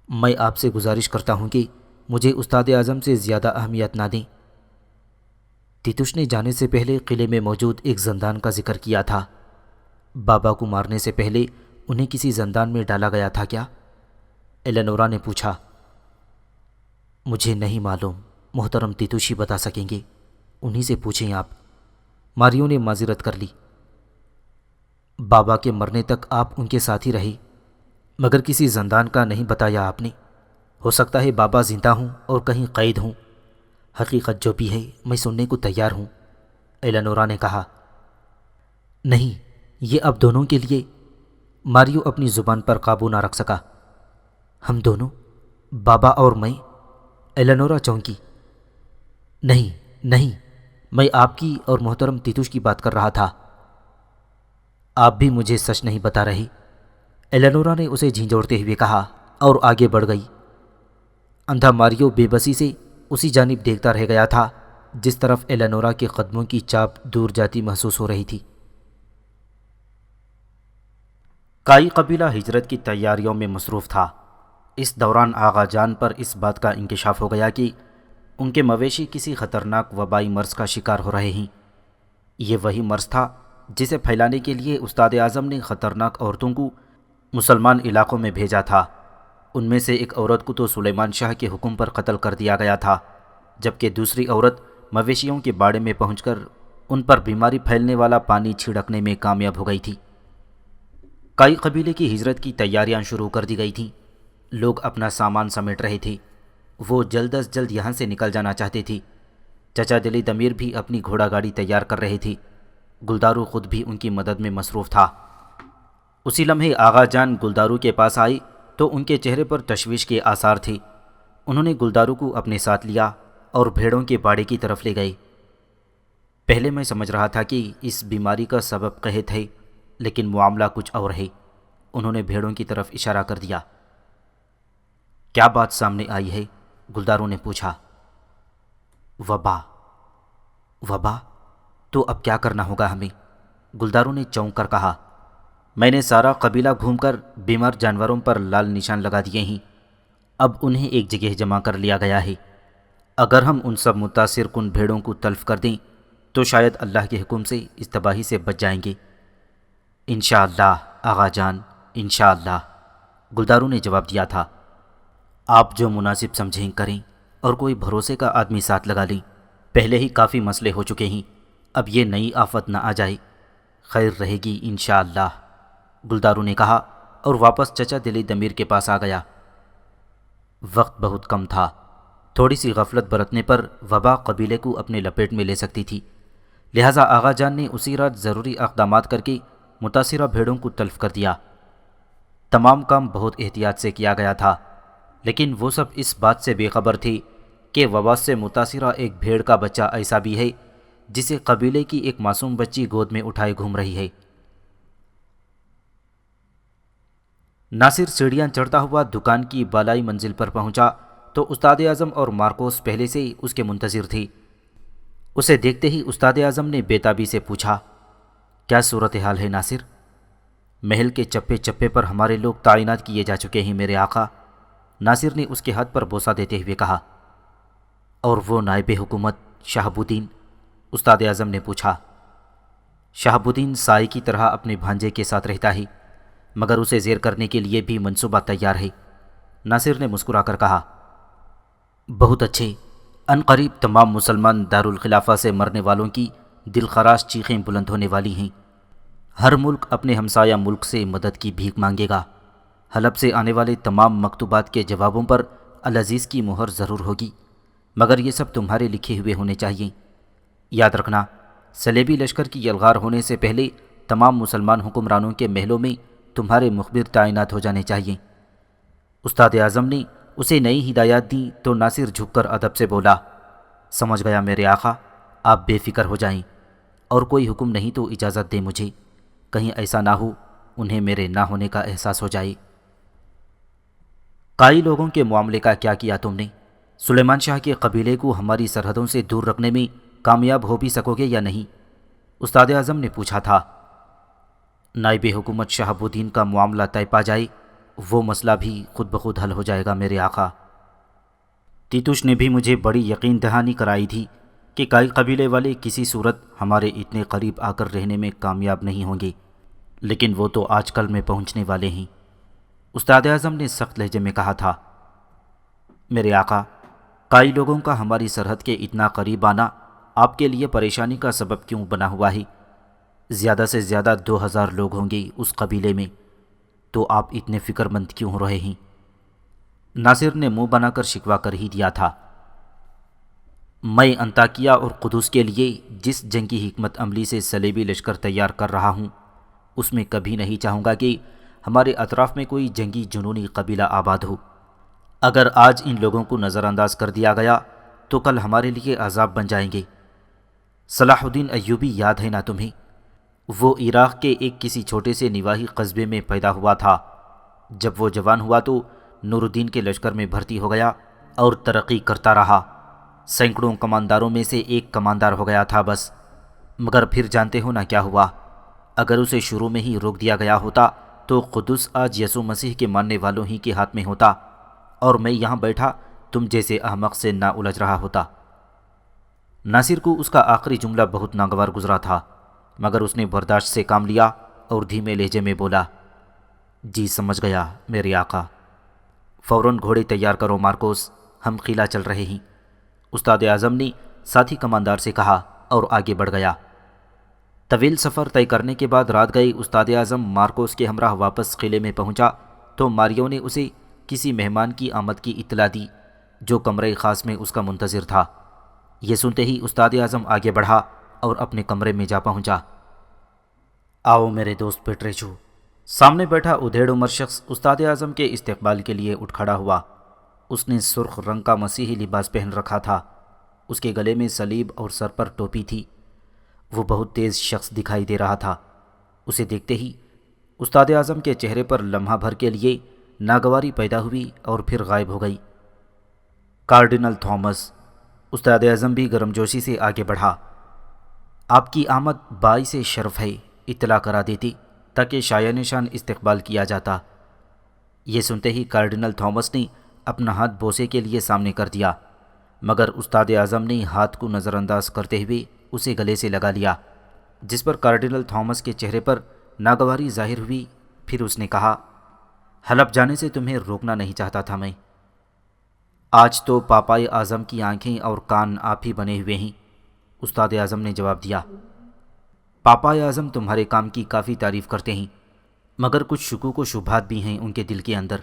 میں آپ سے گزارش کرتا ہوں کہ مجھے استاد اعظم سے زیادہ اہمیت نہ دیں۔ تیتوش نے جانے سے پہلے قلعے میں موجود ایک زندان کا ذکر کیا تھا۔ بابا کو مارنے سے پہلے انہیں کسی زندان میں ڈالا گیا تھا کیا؟ ایلنورا نے پوچھا۔ مجھے نہیں معلوم، محترم تیتوش ہی بتا سکیں گے، انہی سے پوچھیں آپ، ماریو نے معذرت کر لی۔ بابا کے مرنے تک آپ ان کے ساتھ ہی رہے، مگر کسی زندان کا نہیں بتایا آپ نے۔ ہو سکتا ہے بابا زندہ ہوں اور کہیں قید ہوں، حقیقت جو بھی ہے میں سننے کو تیار ہوں، ایلنورا نے کہا۔ نہیں، یہ اب دونوں کے لیے۔ ماریو اپنی زبان پر قابو نہ رکھ سکا۔ ہم دونوں، بابا اور میں؟ ایلنورا چونکی۔ نہیں نہیں، میں آپ کی اور محترم تیتوش کی بات کر رہا تھا۔ آپ بھی مجھے سچ نہیں بتا رہے، ایلنورا نے اسے جھنجھوڑتے ہوئے کہا اور آگے بڑھ گئی۔ اندھا ماریو بے بسی سے اسی جانب دیکھتا رہ گیا تھا جس طرف ایلنورا کے قدموں کی چاپ دور جاتی محسوس ہو رہی تھی۔ کائی قبیلہ ہجرت کی تیاریوں میں مصروف تھا۔ اس دوران آغا جان پر اس بات کا انکشاف ہو گیا کہ ان کے مویشی کسی خطرناک وبائی مرض کا شکار ہو رہے ہیں۔ یہ وہی مرض تھا جسے پھیلانے کے لیے استاد اعظم نے خطرناک عورتوں کو مسلمان علاقوں میں بھیجا تھا۔ ان میں سے ایک عورت کو تو سلیمان شاہ کے حکم پر قتل کر دیا گیا تھا، جبکہ دوسری عورت مویشیوں کے باڑے میں پہنچ کر ان پر بیماری پھیلنے والا پانی چھڑکنے میں کامیاب ہو گئی تھی۔ کائی قبیلے کی ہجرت کی تیاریاں شروع کر دی گئی تھیں۔ لوگ اپنا سامان سمیٹ رہے تھے، وہ جلد از جلد یہاں سے نکل جانا چاہتے تھے۔ چچا دلی دمیر بھی اپنی گھوڑا گاڑی تیار کر رہے تھے، گلدارو خود بھی ان کی مدد میں مصروف تھا۔ اسی لمحے آغا جان گلدارو کے پاس آئے تو ان کے چہرے پر تشویش کے آثار تھے۔ انہوں نے گلدارو کو اپنے ساتھ لیا اور بھیڑوں کے باڑے کی طرف لے گئے۔ پہلے میں سمجھ رہا تھا کہ اس بیماری کا سبب قحط ہے، لیکن معاملہ کچھ اور ہے۔ انہوں نے بھیڑوں کی طرف اشارہ کر دیا۔ کیا بات سامنے آئی ہے؟ گلدارو نے پوچھا۔ وبا۔ وبا؟ تو اب کیا کرنا ہوگا ہمیں؟ گلدارو نے چونک کر کہا۔ میں نے سارا قبیلہ گھوم کر بیمار جانوروں پر لال نشان لگا دیے ہیں، اب انہیں ایک جگہ جمع کر لیا گیا ہے۔ اگر ہم ان سب متاثر کن بھیڑوں کو تلف کر دیں تو شاید اللہ کے حکم سے اس تباہی سے بچ جائیں گے۔ انشاءاللہ آغا جان، انشاءاللہ، گلدارو نے جواب دیا تھا۔ آپ جو مناسب سمجھیں کریں اور کوئی بھروسے کا آدمی ساتھ لگا لیں، پہلے ہی کافی مسئلے ہو چکے ہیں، اب یہ نئی آفت نہ آ جائے۔ خیر رہے گی انشاءاللہ، گلدارو نے کہا اور واپس چچا دلی دمیر کے پاس آ گیا۔ وقت بہت کم تھا، تھوڑی سی غفلت برتنے پر وبا قبیلے کو اپنے لپیٹ میں لے سکتی تھی، لہٰذا آغا جان نے اسی رات ضروری اقدامات کر کے متاثرہ بھیڑوں کو تلف کر دیا۔ تمام کام بہت احتیاط سے کیا گیا تھا، لیکن وہ سب اس بات سے بے خبر تھے کہ وبا سے متاثرہ ایک بھیڑ کا بچہ ایسا بھی ہے جسے قبیلے کی ایک معصوم بچی گود میں اٹھائے گھوم رہی ہے۔ ناصر سیڑھیاں چڑھتا ہوا دکان کی بالائی منزل پر پہنچا تو استاد اعظم اور مارکوس پہلے سے ہی اس کے منتظر تھے۔ اسے دیکھتے ہی استاد اعظم نے بےتابی سے پوچھا، کیا صورتحال ہے ناصر؟ محل کے چپے چپے پر ہمارے لوگ تعینات کیے جا چکے ہیں میرے آقا، ناصر نے اس کے ہاتھ پر بوسہ دیتے ہوئے کہا۔ اور وہ نائب حکومت شہاب الدین؟ استاد اعظم نے پوچھا۔ شہاب الدین سائے کی طرح اپنے بھانجے کے ساتھ رہتا ہے، مگر اسے زیر کرنے کے لیے بھی منصوبہ تیار ہے، ناصر نے مسکرا کر کہا۔ بہت اچھے، عنقریب تمام مسلمان دارالخلافہ سے مرنے والوں کی دل خراش چیخیں بلند ہونے والی ہیں۔ ہر ملک اپنے ہمسایہ ملک سے مدد کی بھیک مانگے گا۔ حلب سے آنے والے تمام مکتوبات کے جوابوں پر العزیز کی مہر ضرور ہوگی، مگر یہ سب تمہارے لکھے ہوئے ہونے چاہیے۔ یاد رکھنا، صلیبی لشکر کی یلغار ہونے سے پہلے تمام مسلمان حکمرانوں کے محلوں میں تمہارے مخبر تعینات ہو جانے چاہیے۔ استاد اعظم نے اسے نئی ہدایات دیں تو ناصر جھک کر ادب سے بولا، سمجھ گیا میرے آقا، آپ بے فکر ہو جائیں، اور کوئی حکم نہیں تو اجازت دیں مجھے، کہیں ایسا نہ ہو انہیں میرے نہ ہونے کا احساس ہو جائے۔ کائی لوگوں کے معاملے کا کیا کیا تم نے؟ سلیمان شاہ کے قبیلے کو ہماری سرحدوں سے دور رکھنے میں کامیاب ہو بھی سکو گے یا نہیں؟ استاد اعظم نے پوچھا تھا۔ نائب حکومت شہاب الدین کا معاملہ طے پا جائے، وہ مسئلہ بھی خود بخود حل ہو جائے گا میرے آقا۔ تیتوش نے بھی مجھے بڑی یقین دہانی کرائی تھی کہ کائی قبیلے والے کسی صورت ہمارے اتنے قریب آ کر رہنے میں کامیاب نہیں ہوں گے، لیکن وہ تو آج کل میں پہنچنے والے ہیں۔ استاد اعظم نے سخت لہجے میں کہا تھا، میرے آقا، کائی لوگوں کا ہماری سرحد کے اتنا قریب آنا آپ کے لیے پریشانی کا سبب کیوں بنا ہوا ہے؟ زیادہ سے زیادہ 2000 لوگ ہوں گے اس قبیلے میں، تو آپ اتنے فکر مند کیوں ہو رہے ہیں؟ ناصر نے منہ بنا کر شکوہ کر ہی دیا تھا، میں انطاکیہ اور قدس کے لیے جس جنگی حکمت عملی سے صلیبی لشکر تیار کر رہا ہوں، اس میں کبھی نہیں چاہوں گا کہ ہمارے اطراف میں کوئی جنگی جنونی قبیلہ آباد ہو۔ اگر آج ان لوگوں کو نظر انداز کر دیا گیا تو کل ہمارے لیے عذاب بن جائیں گے۔ صلاح الدین ایوبی یاد ہے نا تمہیں؟ وہ عراق کے ایک کسی چھوٹے سے نواحی قصبے میں پیدا ہوا تھا۔ جب وہ جوان ہوا تو نور الدین کے لشکر میں بھرتی ہو گیا اور ترقی کرتا رہا۔ سینکڑوں کمانداروں میں سے ایک کماندار ہو گیا تھا بس، مگر پھر جانتے ہو نا کیا ہوا؟ اگر اسے شروع میں ہی روک دیا گیا ہوتا تو قدس آج یسوع مسیح کے ماننے والوں ہی کے ہاتھ میں ہوتا، اور میں یہاں بیٹھا تم جیسے احمق سے نہ الجھ رہا ہوتا۔ ناصر کو اس کا آخری جملہ بہت ناگوار گزرا تھا، مگر اس نے برداشت سے کام لیا اور دھیمے لہجے میں بولا، جی سمجھ گیا میرے آقا۔ فوراً گھوڑے تیار کرو مارکوس، ہم قلعہ چل رہے ہیں، استاد اعظم نے ساتھی کماندار سے کہا اور آگے بڑھ گیا۔ طویل سفر طے کرنے کے بعد رات گئے استاد اعظم مارکوس کے ہمراہ واپس قلعے میں پہنچا تو ماریو نے اسے کسی مہمان کی آمد کی اطلاع دی جو کمرے خاص میں اس کا منتظر تھا۔ یہ سنتے ہی استاد اعظم آگے بڑھا اور اپنے کمرے میں جا پہنچا۔ آؤ میرے دوست پیٹریچو۔ سامنے بیٹھا ادھیڑ عمر شخص استاد اعظم کے استقبال کے لیے اٹھ کھڑا ہوا۔ اس نے سرخ رنگ کا مسیحی لباس پہن رکھا تھا، اس کے گلے میں صلیب اور سر پر ٹوپی تھی۔ وہ بہت تیز شخص دکھائی دے رہا تھا۔ اسے دیکھتے ہی استاد اعظم کے چہرے پر لمحہ بھر کے لیے ناگواری پیدا ہوئی اور پھر غائب ہو گئی۔ Cardinal Thomas. استاد اعظم بھی گرمجوشی سے آگے بڑھا۔ آپ کی آمد باعث شرف ہے، اطلاع کرا دیتی تاکہ شایع نشان استقبال کیا جاتا۔ یہ سنتے ہی کارڈینل تھامس نے اپنا ہاتھ بوسے کے لیے سامنے کر دیا، مگر استاد اعظم نے ہاتھ کو نظر انداز کرتے ہوئے اسے گلے سے لگا لیا، جس پر کارڈینل تھامس کے چہرے پر ناگواری ظاہر ہوئی۔ پھر اس نے کہا، حلب جانے سے تمہیں روکنا نہیں چاہتا تھا میں۔ آج تو پاپائے اعظم کی آنکھیں اور کان آپ ہی بنے ہوئے ہیں، استاد اعظم نے جواب دیا۔ پاپائے اعظم تمہارے کام کی کافی تعریف کرتے ہیں، مگر کچھ شکوک و شبہات بھی ہیں ان کے دل کے اندر۔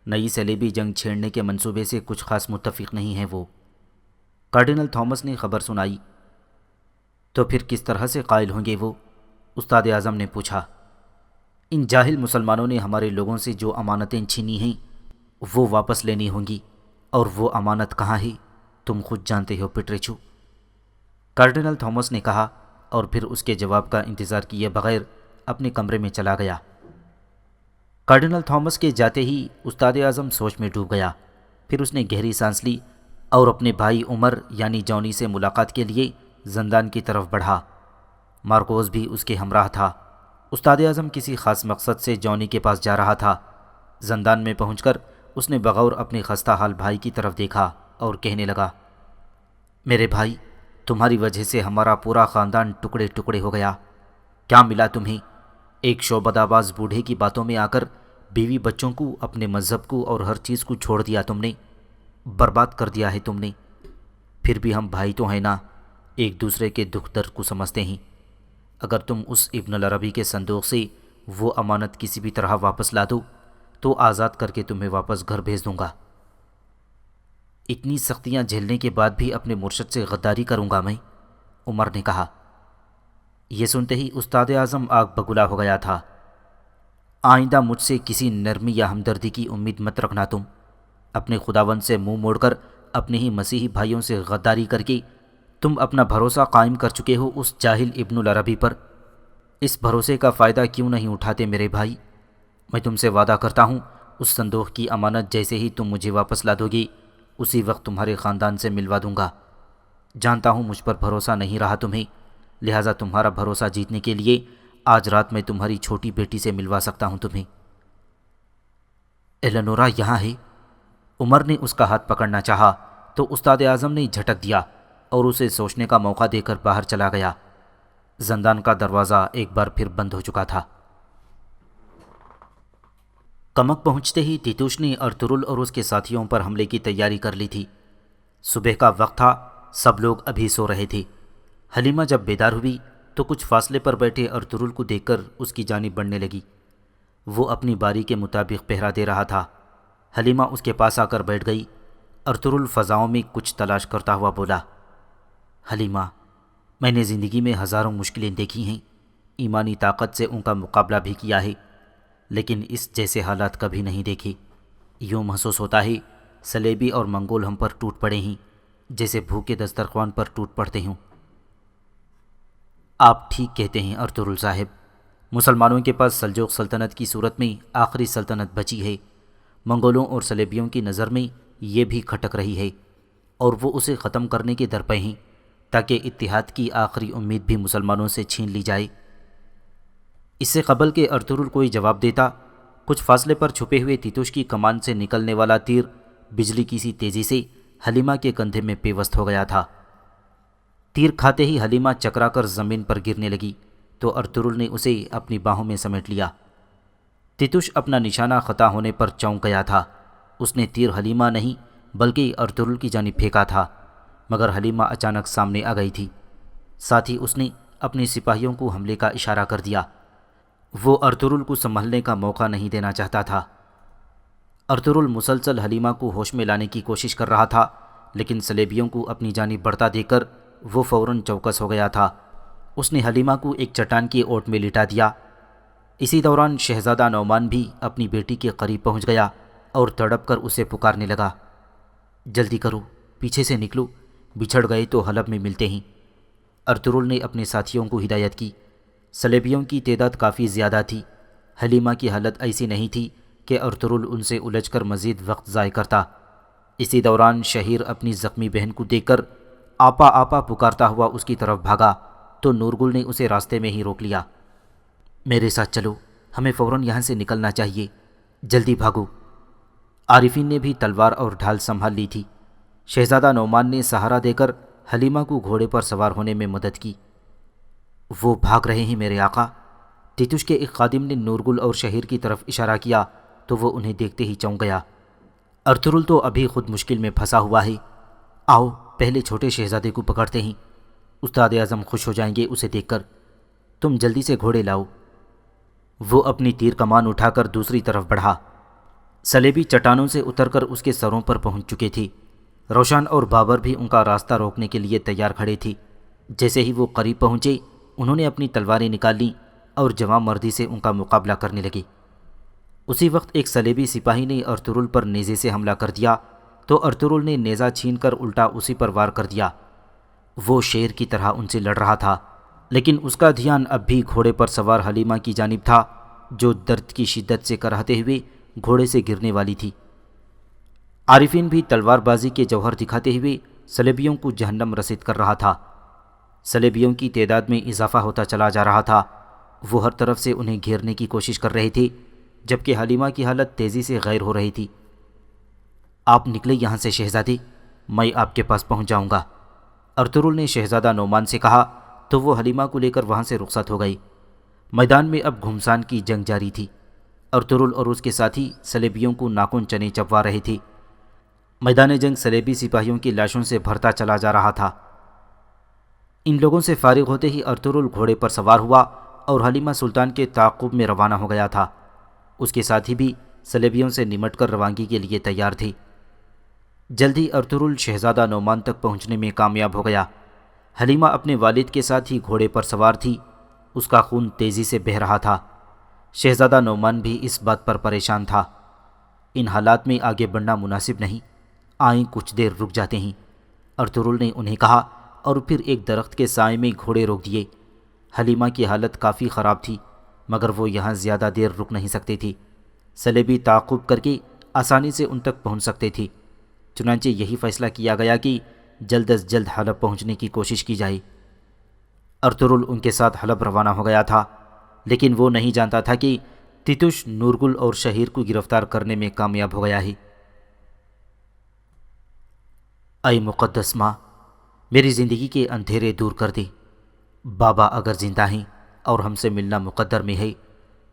نئی صلیبی جنگ چھیڑنے کے منصوبے سے کچھ خاص متفق نہیں ہیں وہ۔ کارڈینل تھامس نے خبر سنائی۔ تو پھر کس طرح سے قائل ہوں گے وہ؟ استاد اعظم نے پوچھا۔ ان جاہل مسلمانوں نے ہمارے لوگوں سے جو امانتیں چھینی ہیں وہ واپس لینی ہوں گی، اور وہ امانت کہاں ہے تم خود جانتے ہو پیٹریچو، کارڈینل تھامس نے کہا، اور پھر اس کے جواب کا انتظار کیے بغیر اپنے کمرے میں چلا گیا۔ کارڈینل تھامس کے جاتے ہی استاد اعظم سوچ میں ڈوب گیا۔ پھر اس نے گہری سانس لی اور اپنے بھائی عمر یعنی جونی سے ملاقات کے لیے زندان کی طرف بڑھا۔ مارکوس بھی اس کے ہمراہ تھا۔ استاد اعظم کسی خاص مقصد سے جونی کے پاس جا رہا تھا۔ زندان میں پہنچ کر اس نے بغور اپنے خستہ حال بھائی کی طرف دیکھا اور کہنے لگا، میرے بھائی، تمہاری وجہ سے ہمارا پورا خاندان ٹکڑے ٹکڑے ہو گیا۔ کیا ملا تمہیں؟ ایک شعبدہ باز بوڑھے کی باتوں میں آ کر بیوی بچوں کو، اپنے مذہب کو اور ہر چیز کو چھوڑ دیا تم نے، برباد کر دیا ہے تم نے۔ پھر بھی ہم بھائی تو ہیں نا، ایک دوسرے کے دکھ درد کو سمجھتے ہیں۔ اگر تم اس ابن العربی کے صندوق سے وہ امانت کسی بھی طرح واپس لا دو تو آزاد کر کے تمہیں واپس گھر بھیج دوں گا۔ اتنی سختیاں جھیلنے کے بعد بھی اپنے مرشد سے غداری کروں گا میں، عمر نے کہا۔ یہ سنتے ہی استاد اعظم آگ بگولا ہو گیا تھا۔ آئندہ مجھ سے کسی نرمی یا ہمدردی کی امید مت رکھنا تم۔ اپنے خداوند سے منہ موڑ کر اپنے ہی مسیحی بھائیوں سے غداری کر کے تم اپنا بھروسہ قائم کر چکے ہو اس جاہل ابن العربی پر۔ اس بھروسے کا فائدہ کیوں نہیں اٹھاتے میرے بھائی؟ میں تم سے وعدہ کرتا ہوں، اس صندوق کی امانت جیسے ہی تم مجھے واپس لا دو گی، اسی وقت تمہارے خاندان سے ملوا دوں گا۔ جانتا ہوں مجھ پر بھروسہ نہیں رہا تمہیں، لہٰذا تمہارا بھروسہ جیتنے کے لیے آج رات میں تمہاری چھوٹی بیٹی سے ملوا سکتا ہوں تمہیں۔ ایلنورا یہاں ہے؟ عمر نے اس کا ہاتھ پکڑنا چاہا، تو استاد اعظم نے جھٹک دیا اور اسے سوچنے کا موقع دے کر باہر چلا گیا۔ زندان کا دروازہ ایک بار پھر بند ہو چکا تھا۔ کمک پہنچتے ہی تیتوش نے ارطغرل اور اس کے ساتھیوں پر حملے کی تیاری کر لی تھی۔ صبح کا وقت تھا، سب لوگ ابھی سو رہے تھے۔ حلیمہ جب بیدار ہوئی تو کچھ فاصلے پر بیٹھے ارطغرل کو دیکھ کر اس کی جانب بڑھنے لگی۔ وہ اپنی باری کے مطابق پہرا دے رہا تھا۔ حلیمہ اس کے پاس آ کر بیٹھ گئی۔ ارطغرل فضاؤں میں کچھ تلاش کرتا ہوا بولا، حلیمہ، میں نے زندگی میں ہزاروں مشکلیں دیکھی ہیں، ایمانی طاقت سے ان کا مقابلہ بھی کیا ہے، لیکن اس جیسے حالات کبھی نہیں دیکھے۔ یوں محسوس ہوتا ہے صلیبی اور منگول ہم پر ٹوٹ پڑے ہیں، جیسے بھوکے دسترخوان پر ٹوٹ پڑتے ہوں۔ آپ ٹھیک کہتے ہیں ارطغرل صاحب، مسلمانوں کے پاس سلجوق سلطنت کی صورت میں آخری سلطنت بچی ہے۔ منگولوں اور صلیبیوں کی نظر میں یہ بھی کھٹک رہی ہے، اور وہ اسے ختم کرنے کے درپے ہیں تاکہ اتحاد کی آخری امید بھی مسلمانوں سے چھین لی جائے۔ اس سے قبل کہ ارطغرل کوئی جواب دیتا، کچھ فاصلے پر چھپے ہوئے تیتوش کی کمان سے نکلنے والا تیر بجلی کی سی تیزی سے حلیمہ کے کندھے میں پیوست ہو گیا تھا۔ تیر کھاتے ہی حلیمہ چکرا کر زمین پر گرنے لگی تو ارطغرل نے اسے اپنی باہوں میں سمیٹ لیا۔ تیتوش اپنا نشانہ خطا ہونے پر چونک گیا تھا۔ اس نے تیر حلیمہ نہیں بلکہ ارطغرل کی جانب پھینکا تھا، مگر حلیمہ اچانک سامنے آ گئی تھی۔ ساتھ ہی اس نے اپنے سپاہیوں کو حملے کا اشارہ کر دیا۔ وہ ارطغرل کو سنبھلنے کا موقع نہیں دینا چاہتا تھا۔ ارطغرل مسلسل حلیمہ کو ہوش میں لانے کی کوشش کر رہا تھا، لیکن صلیبیوں کو اپنی جانب بڑھتا دیکھ کر وہ فوراً چوکس ہو گیا تھا۔ اس نے حلیمہ کو ایک چٹان کی اوٹ میں لٹا دیا۔ اسی دوران شہزادہ نعمان بھی اپنی بیٹی کے قریب پہنچ گیا اور تڑپ کر اسے پکارنے لگا، جلدی کرو، پیچھے سے نکلو، بچھڑ گئے تو حلب میں ملتے ہیں۔ ارطغرل نے اپنے ساتھیوں کو ہدایت کی۔ صلیبیوں کی تعداد کافی زیادہ تھی۔ حلیمہ کی حالت ایسی نہیں تھی کہ ارطغرل ان سے الجھ کر مزید وقت ضائع کرتا۔ اسی دوران شہیر اپنی زخمی بہن کو دیکھ کر آپا آپا پکارتا ہوا اس کی طرف بھاگا تو نورگل نے اسے راستے میں ہی روک لیا۔ میرے ساتھ چلو، ہمیں فوراً یہاں سے نکلنا چاہیے، جلدی بھاگو۔ عارفین نے بھی تلوار اور ڈھال سنبھال لی تھی۔ شہزادہ نعمان نے سہارا دے کر حلیمہ کو گھوڑے پر سوار ہونے میں مدد کی۔ وہ بھاگ رہے ہیں میرے آقا، تیتوش کے ایک خادم نے نورگل اور شہیر کی طرف اشارہ کیا تو وہ انہیں دیکھتے ہی چونک گیا۔ ارطغرل تو ابھی خود مشکل میں پھنسا ہوا ہے، آؤ پہلے چھوٹے شہزادے کو پکڑتے ہیں، استاد اعظم خوش ہو جائیں گے اسے دیکھ کر، تم جلدی سے گھوڑے لاؤ۔ وہ اپنی تیر کمان اٹھا کر دوسری طرف بڑھا۔ صلیبی چٹانوں سے اتر کر اس کے سروں پر پہنچ چکے تھے۔ روشن اور بابر بھی ان کا راستہ روکنے کے لیے تیار کھڑے تھی۔ جیسے ہی وہ قریب پہنچے، انہوں نے اپنی تلواریں نکال لیں اور جواں مردی سے ان کا مقابلہ کرنے لگے۔ اسی وقت ایک صلیبی سپاہی نے ارطغرل پر نیزے سے حملہ کر دیا تو ارطغرل نے نیزہ چھین کر الٹا اسی پر وار کر دیا۔ وہ شیر کی طرح ان سے لڑ رہا تھا، لیکن اس کا دھیان اب بھی گھوڑے پر سوار حلیمہ کی جانب تھا، جو درد کی شدت سے کراہتے ہوئے گھوڑے سے گرنے والی تھی۔ عارفین بھی تلوار بازی کے جوہر دکھاتے ہوئے صلیبیوں کو جہنم رسید کر رہا تھا۔ صلیبیوں کی تعداد میں اضافہ ہوتا چلا جا رہا تھا۔ وہ ہر طرف سے انہیں گھیرنے کی کوشش کر رہے تھے، جبکہ حلیمہ کی حالت تیزی سے غیر ہو رہی تھی۔ آپ نکلے یہاں سے شہزادے، میں آپ کے پاس پہنچ جاؤں گا، ارطغرل نے شہزادہ نعمان سے کہا تو وہ حلیمہ کو لے کر وہاں سے رخصت ہو گئی۔ میدان میں اب گھمسان کی جنگ جاری تھی۔ ارطغرل اور اس کے ساتھی صلیبیوں کو ناخن چنے چبوا رہے تھے۔ میدان جنگ صلیبی سپاہیوں کی لاشوں سے بھرتا چلا جا رہا تھا۔ ان لوگوں سے فارغ ہوتے ہی ارطغرل گھوڑے پر سوار ہوا اور حلیمہ سلطان کے تعاقب میں روانہ ہو گیا تھا۔ اس کے ساتھی بھی صلیبیوں سے نمٹ کر روانگی کے لیے تیار تھے۔ جلد ہی ارطغرل شہزادہ نعمان تک پہنچنے میں کامیاب ہو گیا۔ حلیمہ اپنے والد کے ساتھ ہی گھوڑے پر سوار تھی۔ اس کا خون تیزی سے بہہ رہا تھا۔ شہزادہ نعمان بھی اس بات پر پریشان تھا۔ ان حالات میں آگے بڑھنا مناسب نہیں، آئیں کچھ دیر رک جاتے ہیں، ارطغرل نے انہیں کہا اور پھر ایک درخت کے سائے میں گھوڑے روک دیے۔ حلیمہ کی حالت کافی خراب تھی، مگر وہ یہاں زیادہ دیر رک نہیں سکتی تھی۔ صلیبی تعاقب کر کے آسانی سے ان تک پہنچ سکتے تھی۔ چنانچہ یہی فیصلہ کیا گیا کہ جلد از جلد حلب پہنچنے کی کوشش کی جائے۔ ارطغرل ان کے ساتھ حلب روانہ ہو گیا تھا، لیکن وہ نہیں جانتا تھا کہ تیتوش نورگل اور شہیر کو گرفتار کرنے میں کامیاب ہو گیا ہے۔ اے مقدس ماں، میری زندگی کے اندھیرے دور کر دے۔ بابا اگر زندہ ہیں اور ہم سے ملنا مقدر میں ہے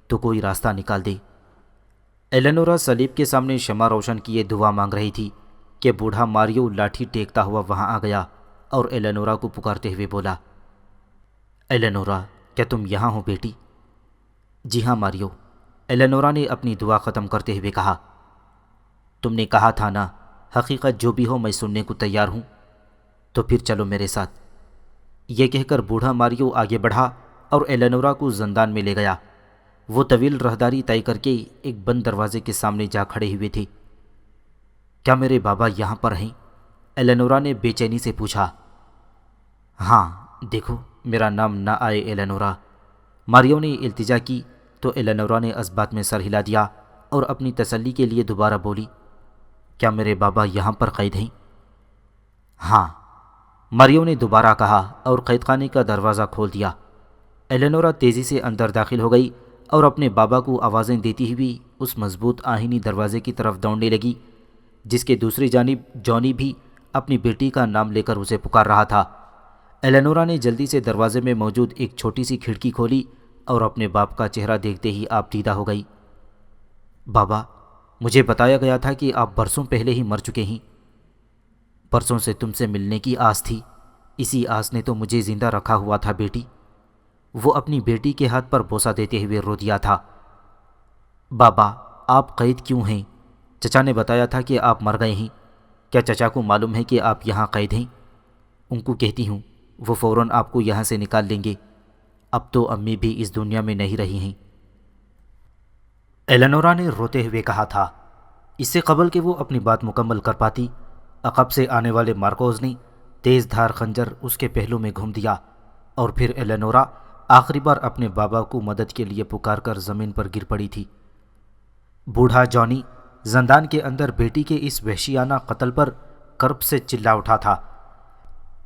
تو کوئی راستہ نکال دے۔ ایلینورا صلیب کے سامنے شمع روشن کیے دعا مانگ رہی تھی کہ بوڑھا ماریو لاٹھی ٹیکتا ہوا وہاں آ گیا اور ایلینورا کو پکارتے ہوئے بولا، ایلینورا، کیا تم یہاں ہو بیٹی؟ جی ہاں ماریو، ایلینورا نے اپنی دعا ختم کرتے ہوئے کہا۔ تم نے کہا تھا نا، حقیقت جو بھی ہو میں سننے کو تیار ہوں، تو پھر چلو میرے ساتھ۔ یہ کہہ کر بوڑھا ماریو آگے بڑھا اور ایلینورا کو زندان میں لے گیا۔ وہ طویل راہداری طے کر کے ایک بند دروازے کے سامنے جا کھڑے ہوئے تھے۔ کیا میرے بابا یہاں پر ہیں؟ ایلینورا نے بے چینی سے پوچھا۔ ہاں، دیکھو میرا نام نہ آئے ایلینورا۔ ماریو نے التجا کی تو ایلینورا نے اس بات میں سر ہلا دیا اور اپنی تسلی کے لیے دوبارہ بولی، کیا میرے بابا یہاں پر قید ہیں؟ ہاں، ماریو نے دوبارہ کہا اور قید خانے کا دروازہ کھول دیا۔ ایلینورا تیزی سے اندر داخل ہو گئی اور اپنے بابا کو آوازیں دیتی ہوئی اس مضبوط آہنی دروازے کی طرف دوڑنے لگی جس کے دوسری جانب جونی بھی اپنی بیٹی کا نام لے کر اسے پکار رہا تھا۔ ایلینورا نے جلدی سے دروازے میں موجود ایک چھوٹی سی کھڑکی کھولی اور اپنے باپ کا چہرہ دیکھتے ہی آپ دیدہ ہو گئی۔ بابا، مجھے بتایا گیا تھا کہ آپ برسوں پہلے ہی مر چکے ہیں۔ برسوں سے تم سے ملنے کی آس تھی، اسی آس نے تو مجھے زندہ رکھا ہوا تھا بیٹی۔ وہ اپنی بیٹی کے ہاتھ پر بوسہ دیتے ہوئے رو دیا تھا۔ بابا، آپ قید کیوں ہیں؟ چچا نے بتایا تھا کہ آپ مر گئے ہیں۔ کیا چچا کو معلوم ہے کہ آپ یہاں قید ہیں؟ ان کو کہتی ہوں، وہ فوراً آپ کو یہاں سے نکال لیں گے۔ اب تو امی بھی اس دنیا میں نہیں رہی ہیں۔ ایلینورا نے روتے ہوئے کہا تھا۔ اس سے قبل کہ وہ اپنی بات مکمل کر پاتی، عقب سے آنے والے مارکوز نے تیز دھار خنجر اس کے پہلو میں گھوم دیا اور پھر ایلینورا آخری بار اپنے بابا کو مدد کے لیے پکار کر زمین پر گر پڑی تھی۔ بوڑھا جونی زندان کے اندر بیٹی کے اس وحشیانہ قتل پر کرب سے چلا اٹھا تھا،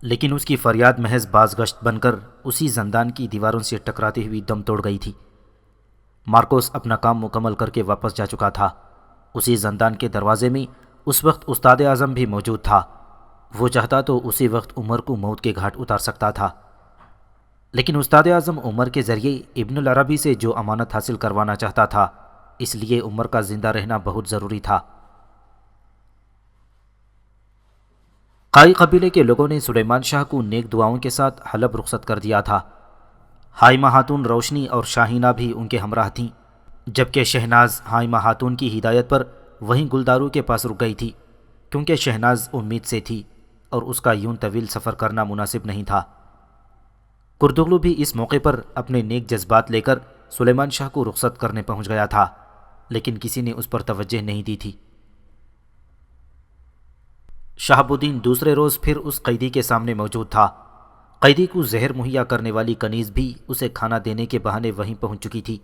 لیکن اس کی فریاد محض بازگشت بن کر اسی زندان کی دیواروں سے ٹکراتی ہوئی دم توڑ گئی تھی۔ مارکوس اپنا کام مکمل کر کے واپس جا چکا تھا۔ اسی زندان کے دروازے میں اس وقت استاد اعظم بھی موجود تھا۔ وہ چاہتا تو اسی وقت عمر کو موت کے گھاٹ اتار سکتا تھا، لیکن استاد اعظم عمر کے ذریعے ابن العربی سے جو امانت حاصل کروانا چاہتا تھا، اس لیے عمر کا زندہ رہنا بہت ضروری تھا۔ قائی قبیلے کے لوگوں نے سلیمان شاہ کو نیک دعاؤں کے ساتھ حلب رخصت کر دیا تھا۔ حائمہ خاتون روشنی اور شاہینہ بھی ان کے ہمراہ تھیں، جبکہ شہناز حائمہ خاتون کی ہدایت پر وہیں گلدارو کے پاس رک گئی تھی، کیونکہ شہناز امید سے تھی اور اس کا یوں طویل سفر کرنا مناسب نہیں تھا۔ کردغلو بھی اس موقع پر اپنے نیک جذبات لے کر سلیمان شاہ کو رخصت کرنے پہنچ گیا تھا، لیکن کسی نے اس پر توجہ نہیں دی تھی۔ شہاب الدین دوسرے روز پھر اس قیدی کے سامنے موجود تھا۔ قیدی کو زہر مہیا کرنے والی کنیز بھی اسے کھانا دینے کے بہانے وہیں پہنچ چکی تھی۔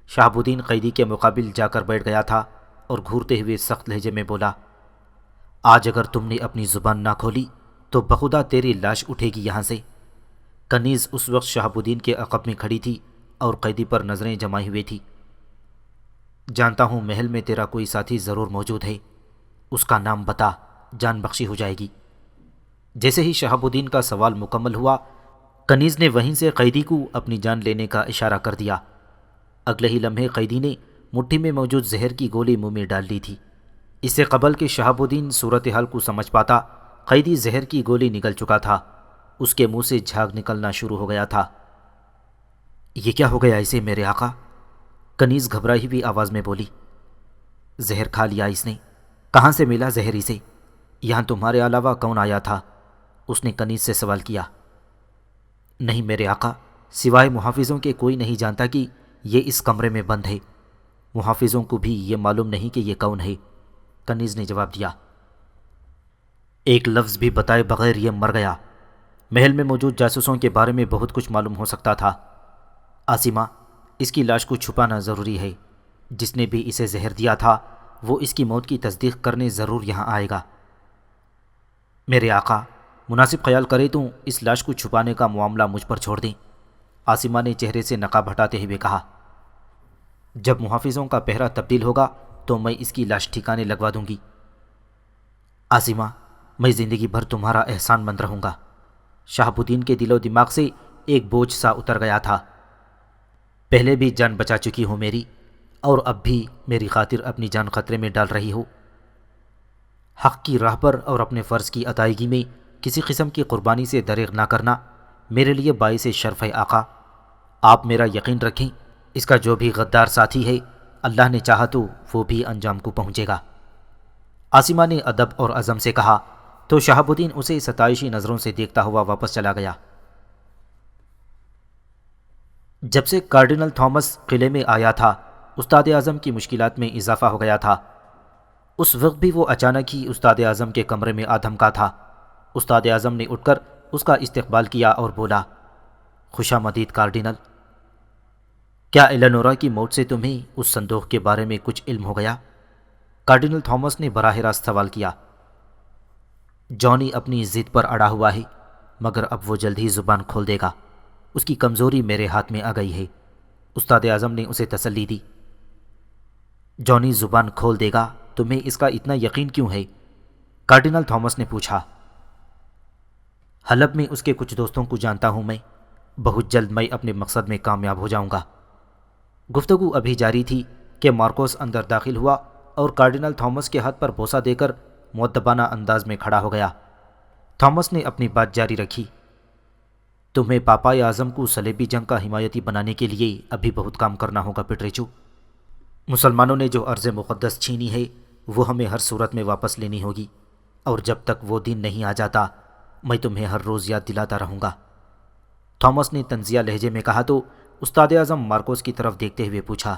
شہاب الدین قیدی کے مقابل جا کر بیٹھ گیا تھا اور گھورتے ہوئے سخت لہجے میں بولا، آج اگر تم نے اپنی زبان نہ کھولی تو بخدا تیری لاش اٹھے گی یہاں سے۔ کنیز اس وقت شہاب الدین کے عقب میں کھڑی تھی اور قیدی پر نظریں جمائے ہوئے تھی۔ جانتا ہوں محل میں تیرا کوئی ساتھی ضرور موجود ہے، اس کا نام بتا، جان بخشی ہو جائے گی۔ جیسے ہی شہاب الدین کا سوال مکمل ہوا، کنیز نے وہیں سے قیدی کو اپنی جان لینے کا اشارہ کر دیا۔ اگلے ہی لمحے قیدی نے مٹھی میں موجود زہر کی گولی منہ میں ڈال لی تھی۔ اس سے قبل کہ شہاب الدین صورتحال کو سمجھ پاتا، قیدی زہر کی گولی نگل چکا تھا۔ اس کے منہ سے جھاگ نکلنا شروع ہو گیا تھا۔ یہ کیا ہو گیا اسے میرے آقا؟ کنیز گھبرائی ہوئی آواز میں بولی۔ زہر کھا لیا اس نے۔ کہاں سے ملا زہر اسے؟ یہاں تمہارے علاوہ کون آیا تھا؟ اس نے کنیز سے سوال کیا۔ نہیں میرے آقا، سوائے محافظوں کے کوئی نہیں جانتا کہ یہ اس کمرے میں بند ہے۔ محافظوں کو بھی یہ معلوم نہیں کہ یہ کون ہے، کنیز نے جواب دیا۔ ایک لفظ بھی بتائے بغیر یہ مر گیا۔ محل میں موجود جاسوسوں کے بارے میں بہت کچھ معلوم ہو سکتا تھا۔ عاصمہ، اس کی لاش کو چھپانا ضروری ہے۔ جس نے بھی اسے زہر دیا تھا وہ اس کی موت کی تصدیق کرنے ضرور یہاں آئے گا۔ میرے آقا، مناسب خیال کرے تو اس لاش کو چھپانے کا معاملہ مجھ پر چھوڑ دیں، عاصمہ نے چہرے سے نقاب ہٹاتے ہوئے کہا۔ جب محافظوں کا پہرا تبدیل ہوگا تو میں اس کی لاش ٹھکانے لگوا دوں گی۔ عاصمہ، میں زندگی بھر تمہارا احسان مند رہوں گا۔ شہاب الدین کے دل و دماغ سے ایک بوجھ سا اتر گیا تھا۔ پہلے بھی جان بچا چکی ہو میری، اور اب بھی میری خاطر اپنی جان خطرے میں ڈال رہی ہو۔ حق کی راہ پر اور اپنے فرض کی ادائیگی میں کسی قسم کی قربانی سے دریغ نہ کرنا میرے لیے باعث شرف ہے آقا۔ آپ میرا یقین رکھیں، اس کا جو بھی غدار ساتھی ہے اللہ نے چاہا تو وہ بھی انجام کو پہنچے گا۔ عاصمہ نے ادب اور عزم سے کہا تو شہاب الدین اسے ستائشی نظروں سے دیکھتا ہوا واپس چلا گیا۔ جب سے کارڈینل تھامس قلعے میں آیا تھا استاد اعظم کی مشکلات میں اضافہ ہو گیا تھا۔ اس وقت بھی وہ اچانک ہی استاد اعظم کے کمرے میں آ دھمکا تھا۔ استاد اعظم نے اٹھ کر اس کا استقبال کیا اور بولا، خوش آمدید کارڈینل۔ کیا ایلنورا کی موت سے تمہیں اس صندوق کے بارے میں کچھ علم ہو گیا؟ کارڈینل تھامس نے براہ راست سوال کیا۔ جانی اپنی ضد پر اڑا ہوا ہے، مگر اب وہ جلد ہی زبان کھول دے گا۔ اس کی کمزوری میرے ہاتھ میں آ گئی ہے، استاد اعظم نے اسے تسلی دی۔ جانی زبان کھول دے گا، تمہیں اس کا اتنا یقین کیوں ہے؟ کارڈینل تھامس نے پوچھا۔ حلب میں اس کے کچھ دوستوں کو جانتا ہوں میں، بہت جلد میں اپنے مقصد میں کامیاب ہو جاؤں گا۔ گفتگو ابھی جاری تھی کہ مارکوس اندر داخل ہوا اور کارڈینل تھامس کے ہاتھ پر بوسہ دے کر مؤدبانہ انداز میں کھڑا ہو گیا۔ تھامس نے اپنی بات جاری رکھی، تمہیں پاپائے اعظم کو صلیبی جنگ کا حمایتی بنانے کے لیے ابھی بہت کام کرنا ہوگا پیٹریچو۔ مسلمانوں نے جو ارض مقدس چھینی ہے وہ ہمیں ہر صورت میں واپس لینی ہوگی، اور جب تک وہ دن نہیں آ جاتا میں تمہیں ہر روز یاد دلاتا رہوں گا۔ تھامس نے طنزیہ لہجے میں کہا تو استاد اعظم مارکوس کی طرف دیکھتے ہوئے پوچھا،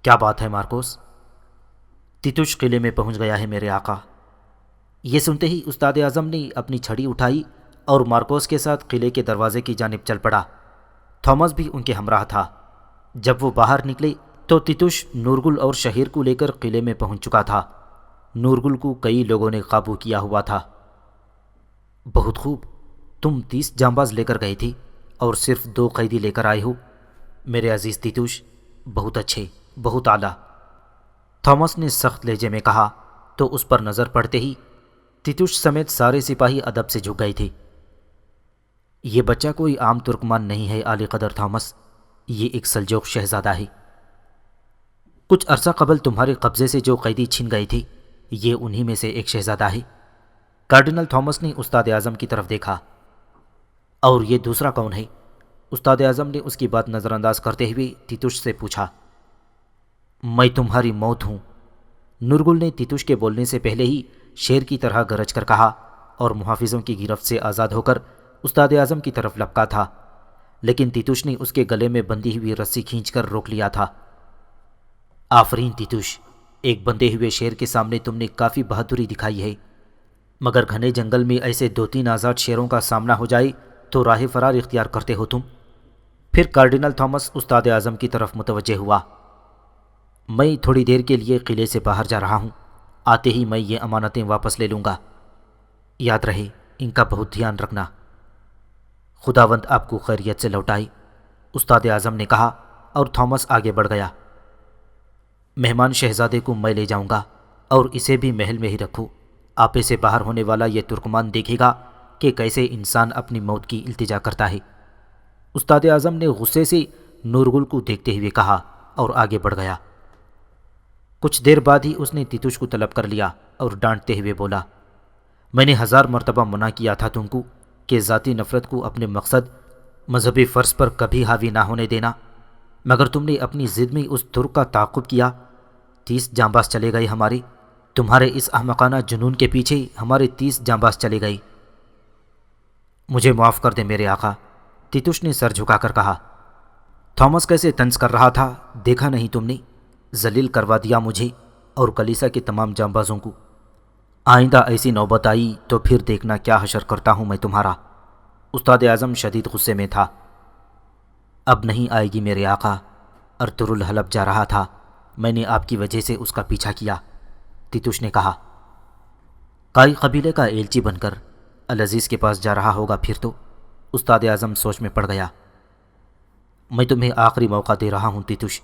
کیا بات ہے مارکوس؟ تیتوش قلعے میں پہنچ گیا ہے میرے آقا۔ یہ سنتے ہی استاد اعظم نے اپنی چھڑی اٹھائی اور مارکوس کے ساتھ قلعے کے دروازے کی جانب چل پڑا۔ تھامس بھی ان کے ہمراہ تھا۔ جب وہ باہر نکلے تو تیتوش نورگل اور شہیر کو لے کر قلعے میں پہنچ چکا تھا۔ نورگل کو کئی لوگوں نے قابو کیا ہوا تھا۔ بہت خوب، تم 30 جانباز لے کر گئے تھے اور صرف 2 قیدی لے کر آئے ہو میرے عزیز تیتوش، بہت اچھے، بہت اعلیٰ۔ تھامس نے سخت لہجے میں کہا تو اس پر نظر پڑتے ہی تیتوش سمیت سارے سپاہی ادب سے جھک گئے تھے۔ یہ بچہ کوئی عام ترکمان نہیں ہے عالی قدر تھامس، یہ ایک سلجوق شہزادہ ہے۔ کچھ عرصہ قبل تمہارے قبضے سے جو قیدی چھن گئے تھے یہ انہی میں سے ایک شہزادہ ہے۔ کارڈینل تھامس نے استاد اعظم کی طرف دیکھا۔ اور یہ دوسرا کون ہے؟ استاد اعظم نے اس کی بات نظر انداز کرتے ہوئے تیتوش سے پوچھا۔ میں تمہاری موت ہوں، نورگل نے تیتوش کے بولنے سے پہلے ہی شیر کی طرح گرج کر کہا اور محافظوں کی گرفت سے آزاد ہو کر استاد اعظم کی طرف لپکا تھا، لیکن تیتوش نے اس کے گلے میں بندھی ہوئی رسی کھینچ کر روک لیا تھا۔ آفرین تیتوش، ایک بندھے ہوئے شیر کے سامنے تم نے کافی بہادری دکھائی ہے، مگر گھنے جنگل میں ایسے 2-3 آزاد شیروں کا سامنا ہو جائے تو راہ فرار اختیار کرتے ہو تم۔ پھر کارڈینل تھامس استاد اعظم کی طرف متوجہ ہوا۔ میں تھوڑی دیر کے لیے قلعے سے باہر جا رہا ہوں، آتے ہی میں یہ امانتیں واپس لے لوں گا، یاد رہے ان کا بہت دھیان رکھنا۔ خداوند آپ کو خیریت سے لوٹائے، استاد اعظم نے کہا اور تھامس آگے بڑھ گیا۔ مہمان شہزادے کو میں لے جاؤں گا اور اسے بھی محل میں ہی رکھو، آپے سے باہر ہونے والا یہ ترکمان دیکھے گا کہ کیسے انسان اپنی موت کی التجا کرتا ہے۔ استاد اعظم نے غصے سے نورگل کو دیکھتے ہوئے کہا اور آگے بڑھ گیا۔ کچھ دیر بعد ہی اس نے تیتوش کو طلب کر لیا اور ڈانٹتے ہوئے بولا، میں نے 1000 مرتبہ منع کیا تھا تم کو کہ ذاتی نفرت کو اپنے مقصد مذہبی فرض پر کبھی حاوی نہ ہونے دینا، مگر تم نے اپنی ضد میں اس ترک کا تعاقب کیا۔ 30 جانباز چلے گئے ہمارے، تمہارے اس احمقانہ جنون کے پیچھے ہمارے 30 جانباز چلے گئے۔ مجھے معاف کر دے میرے آقا، تیتوش نے سر جھکا کر کہا۔ تھامس کیسے طنز کر رہا تھا دیکھا نہیں تم نے؟ ذلیل کروا دیا مجھے اور کلیسا کے تمام جانبازوں کو۔ آئندہ ایسی نوبت آئی تو پھر دیکھنا کیا حشر کرتا ہوں میں تمہارا۔ استاد اعظم شدید غصے میں تھا۔ اب نہیں آئے گی میرے آقا، ارطغرل حلب جا رہا تھا، میں نے آپ کی وجہ سے اس کا پیچھا کیا، تیتوش نے کہا۔ قائی قبیلے کا ایلچی بن کر العزیز کے پاس جا رہا ہوگا پھر تو؟ استاد اعظم سوچ میں پڑ گیا۔ میں تمہیں آخری موقع دے رہا ہوں تیتوش،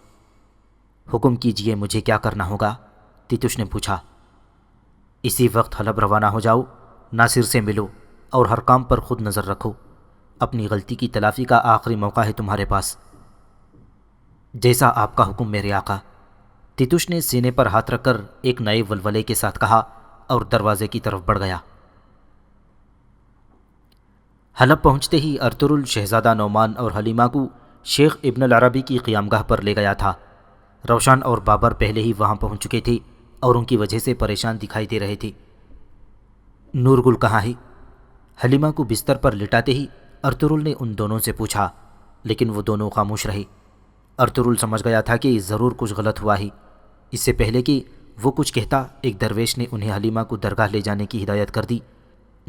حکم کیجئے مجھے کیا کرنا ہوگا؟ تیتوش نے پوچھا۔ اسی وقت حلب روانہ ہو جاؤ ناصر سے ملو اور ہر کام پر خود نظر رکھو، اپنی غلطی کی تلافی کا آخری موقع ہے تمہارے پاس۔ جیسا آپ کا حکم میرے آقا، تیتوش نے سینے پر ہاتھ رکھ کر ایک نئے ولولے کے ساتھ کہا اور دروازے کی طرف بڑھ گیا۔ حلب پہنچتے ہی ارطغرل شہزادہ نعمان اور حلیمہ کو شیخ ابن العربی کی قیامگاہ پر لے گیا تھا۔ روشن اور بابر پہلے ہی وہاں پہنچ چکے تھے اور ان کی وجہ سے پریشان دکھائی دے رہے تھے۔ نور گل کہاں ہے؟ حلیمہ کو بستر پر لٹاتے ہی ارطغرل نے ان دونوں سے پوچھا، لیکن وہ دونوں خاموش رہے۔ ارطغرل سمجھ گیا تھا کہ ضرور کچھ غلط ہوا ہی۔ اس سے پہلے کہ وہ کچھ کہتا، ایک درویش نے انہیں حلیمہ کو درگاہ لے جانے کی ہدایت کر دی،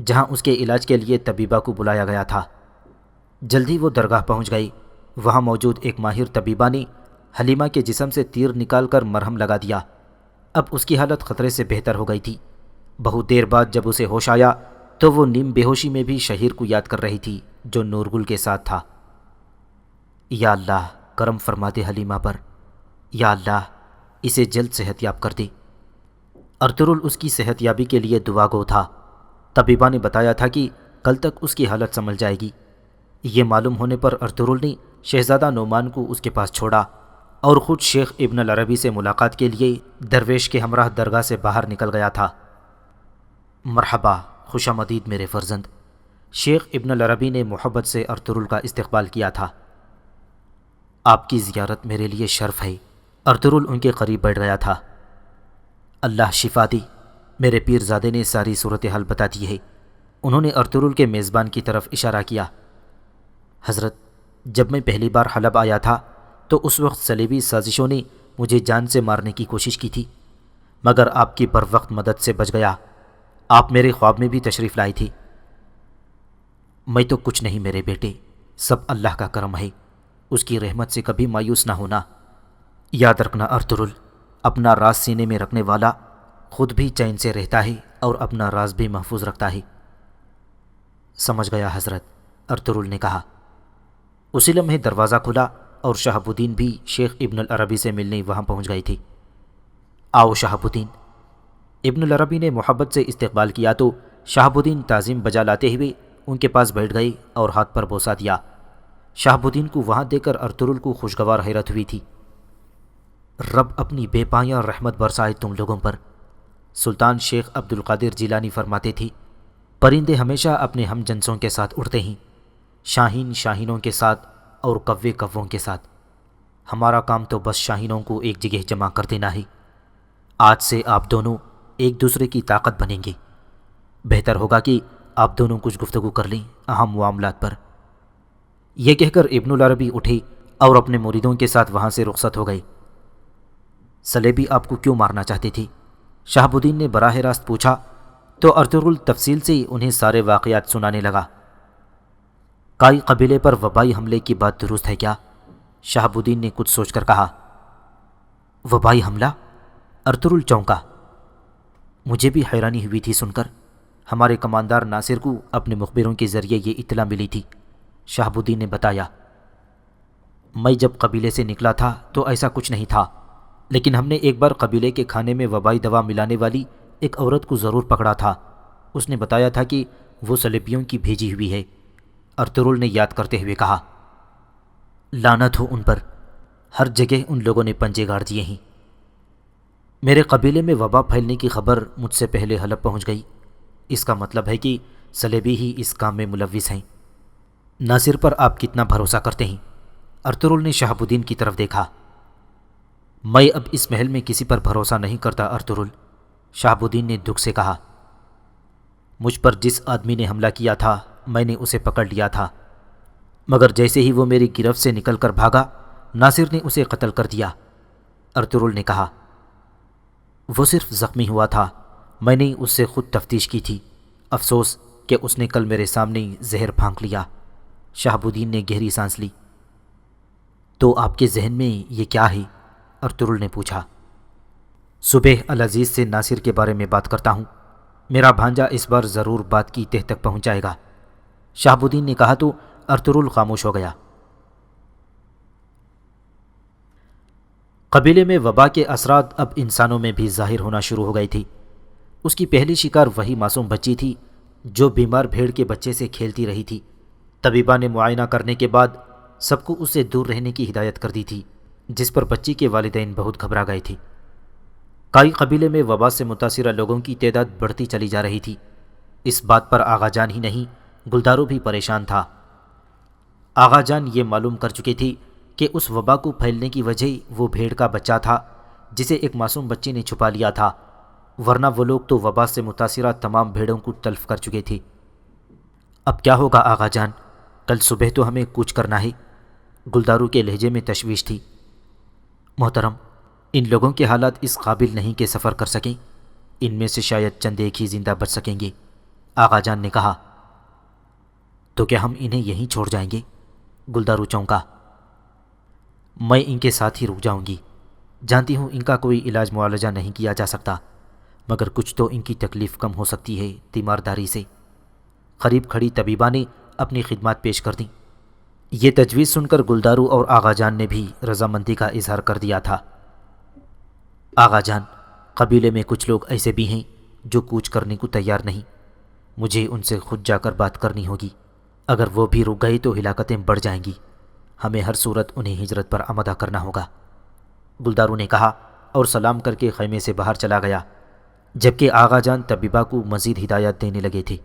جہاں اس کے علاج کے لیے طبیبہ کو بلایا گیا تھا۔ جلد ہی وہ درگاہ پہنچ گئی۔ وہاں موجود ایک ماہر طبیبہ نے حلیمہ کے جسم سے تیر نکال کر مرہم لگا دیا۔ اب اس کی حالت خطرے سے بہتر ہو گئی تھی۔ بہت دیر بعد جب اسے ہوش آیا تو وہ نیم بے ہوشی میں بھی شہیر کو یاد کر رہی تھی جو نورگل کے ساتھ تھا۔ یا اللہ، کرم فرما دے حلیمہ پر، یا اللہ اسے جلد صحت یاب کر دے۔ ارطغرل اس کی صحت یابی کے لیے دعا گو تھا۔ طبیبہ نے بتایا تھا کہ کل تک اس کی حالت سنبھل جائے گی۔ یہ معلوم ہونے پر ارطغرل نے شہزادہ نعمان کو اس کے پاس چھوڑا اور خود شیخ ابن العربی سے ملاقات کے لیے درویش کے ہمراہ درگاہ سے باہر نکل گیا تھا۔ مرحبا، خوش آمدید میرے فرزند، شیخ ابن العربی نے محبت سے ارطغرل کا استقبال کیا تھا۔ آپ کی زیارت میرے لیے شرف ہے۔ ارطغرل ان کے قریب بیٹھ گیا تھا۔ اللہ شفا دی، میرے پیرزادے نے ساری صورتحال بتا دی ہے۔ انہوں نے ارطغرل کے میزبان کی طرف اشارہ کیا۔ حضرت، جب میں پہلی بار حلب آیا تھا تو اس وقت صلیبی سازشوں نے مجھے جان سے مارنے کی کوشش کی تھی، مگر آپ کی بر وقت مدد سے بچ گیا۔ آپ میرے خواب میں بھی تشریف لائی تھی۔ میں تو کچھ نہیں میرے بیٹے، سب اللہ کا کرم ہے، اس کی رحمت سے کبھی مایوس نہ ہونا۔ یاد رکھنا ارطغرل، اپنا راز سینے میں رکھنے والا خود بھی چین سے رہتا ہے اور اپنا راز بھی محفوظ رکھتا ہے۔ سمجھ گیا حضرت، ارطغرل نے کہا۔ اسی لمحے دروازہ کھلا اور شہاب الدین بھی شیخ ابن العربی سے ملنے وہاں پہنچ گئی تھی۔ آؤ شہاب الدین۔ ابن العربی نے محبت سے استقبال کیا تو شہاب الدین تعظیم بجا لاتے ہوئے ان کے پاس بیٹھ گئی اور ہاتھ پر بوسہ دیا۔ شہاب الدین کو وہاں دیکھ کر ارطغرل کو خوشگوار حیرت ہوئی تھی۔ رب اپنی بے پایاں رحمت برسائے تم لوگوں پر۔ سلطان شیخ عبد القادر جیلانی فرماتے تھے، پرندے ہمیشہ اپنے ہم جنسوں کے ساتھ اڑتے ہیں، شاہین شاہینوں کے ساتھ اور کوے کووں کے ساتھ۔ ہمارا کام تو بس شاہینوں کو ایک جگہ جمع کر دینا ہے۔ آج سے آپ دونوں ایک دوسرے کی طاقت بنیں گے۔ بہتر ہوگا کہ آپ دونوں کچھ گفتگو کر لیں اہم معاملات پر۔ یہ کہہ کر ابن العربی اٹھے اور اپنے مریدوں کے ساتھ وہاں سے رخصت ہو گئے۔ صلیبی آپ کو کیوں مارنا چاہتے تھے؟ شہاب الدین نے براہ راست پوچھا تو ارطغرل تفصیل سے انہیں سارے واقعات سنانے لگا۔ کائی قبیلے پر وبائی حملے کی بات درست ہے کیا؟ شہاب الدین نے کچھ سوچ کر کہا۔ وبائی حملہ؟ ارطغرل چونکا۔ مجھے بھی حیرانی ہوئی تھی سن کر۔ ہمارے کماندار ناصر کو اپنے مخبروں کے ذریعے یہ اطلاع ملی تھی، شہاب الدین نے بتایا۔ میں جب قبیلے سے نکلا تھا تو ایسا کچھ نہیں تھا، لیکن ہم نے ایک بار قبیلے کے کھانے میں وبائی دوا ملانے والی ایک عورت کو ضرور پکڑا تھا۔ اس نے بتایا تھا کہ وہ صلیبیوں کی بھیجی ہوئی ہے۔ ارطغرل نے یاد کرتے ہوئے کہا۔ لعنت ہو ان پر، ہر جگہ ان لوگوں نے پنجے گاڑ دیے ہیں۔ میرے قبیلے میں وبا پھیلنے کی خبر مجھ سے پہلے حلب پہنچ گئی۔ اس کا مطلب ہے کہ صلیبی ہی اس کام میں ملوث ہیں۔ ناصر پر آپ کتنا بھروسہ کرتے ہیں؟ ارطغرل نے شہاب الدین کی طرف دیکھا۔ میں اب اس محل میں کسی پر بھروسہ نہیں کرتا ارطغرل، شہاب الدین نے دکھ سے کہا۔ مجھ پر جس آدمی نے حملہ کیا تھا میں نے اسے پکڑ لیا تھا، مگر جیسے ہی وہ میری گرفت سے نکل کر بھاگا ناصر نے اسے قتل کر دیا، ارطغرل نے کہا۔ وہ صرف زخمی ہوا تھا، میں نے اس سے خود تفتیش کی تھی، افسوس کہ اس نے کل میرے سامنے زہر پھانک لیا۔ شہاب الدین نے گہری سانس لی۔ تو آپ کے ذہن میں یہ کیا ہے؟ ارطغرل نے پوچھا۔ صبح العزیز سے ناصر کے بارے میں بات کرتا ہوں، میرا بھانجا اس بار ضرور بات کی تہ تک پہنچ جائے گا، شہاب الدین نے کہا تو ارطغرل خاموش ہو گیا۔ قبیلے میں وبا کے اثرات اب انسانوں میں بھی ظاہر ہونا شروع ہو گئی تھی۔ اس کی پہلی شکار وہی معصوم بچی تھی جو بیمار بھیڑ کے بچے سے کھیلتی رہی تھی۔ طبیبہ نے معائنہ کرنے کے بعد سب کو اس سے دور رہنے کی ہدایت کر دی تھی، جس پر بچی کے والدین بہت گھبرا گئے تھے۔ کائی قبیلے میں وبا سے متاثرہ لوگوں کی تعداد بڑھتی چلی جا رہی تھی۔ اس بات پر آغا جان ہی نہیں، گلدارو بھی پریشان تھا۔ آغا جان یہ معلوم کر چکے تھی کہ اس وبا کو پھیلنے کی وجہ وہ بھیڑ کا بچہ تھا جسے ایک معصوم بچے نے چھپا لیا تھا، ورنہ وہ لوگ تو وبا سے متاثرہ تمام بھیڑوں کو تلف کر چکے تھے۔ اب کیا ہوگا آغا جان؟ کل صبح تو ہمیں کوچ کرنا ہے۔ گلدارو کے لہجے میں تشویش تھی۔ محترم، ان لوگوں کے حالات اس قابل نہیں کہ سفر کر سکیں، ان میں سے شاید چند ایک ہی زندہ بچ سکیں گے، آغا جان نے کہا۔ تو کیا ہم انہیں یہیں چھوڑ جائیں گے؟ گلدارو چونکا۔ میں ان کے ساتھ ہی رک جاؤں گی۔ جانتی ہوں ان کا کوئی علاج معالجہ نہیں کیا جا سکتا، مگر کچھ تو ان کی تکلیف کم ہو سکتی ہے تیمارداری سے۔ قریب کھڑی طبیبہ نے اپنی خدمات پیش کر دیں۔ یہ تجویز سن کر گلدارو اور آغا جان نے بھی رضامندی کا اظہار کر دیا تھا۔ آغا جان، قبیلے میں کچھ لوگ ایسے بھی ہیں جو کوچ کرنے کو تیار نہیں، مجھے ان سے خود جا کر بات کرنی ہوگی۔ اگر وہ بھی رک گئے تو ہلاکتیں بڑھ جائیں گی، ہمیں ہر صورت انہیں ہجرت پر آمادہ کرنا ہوگا، گلدارو نے کہا اور سلام کر کے خیمے سے باہر چلا گیا، جبکہ آغا جان طبیبہ کو مزید ہدایات دینے لگے تھے۔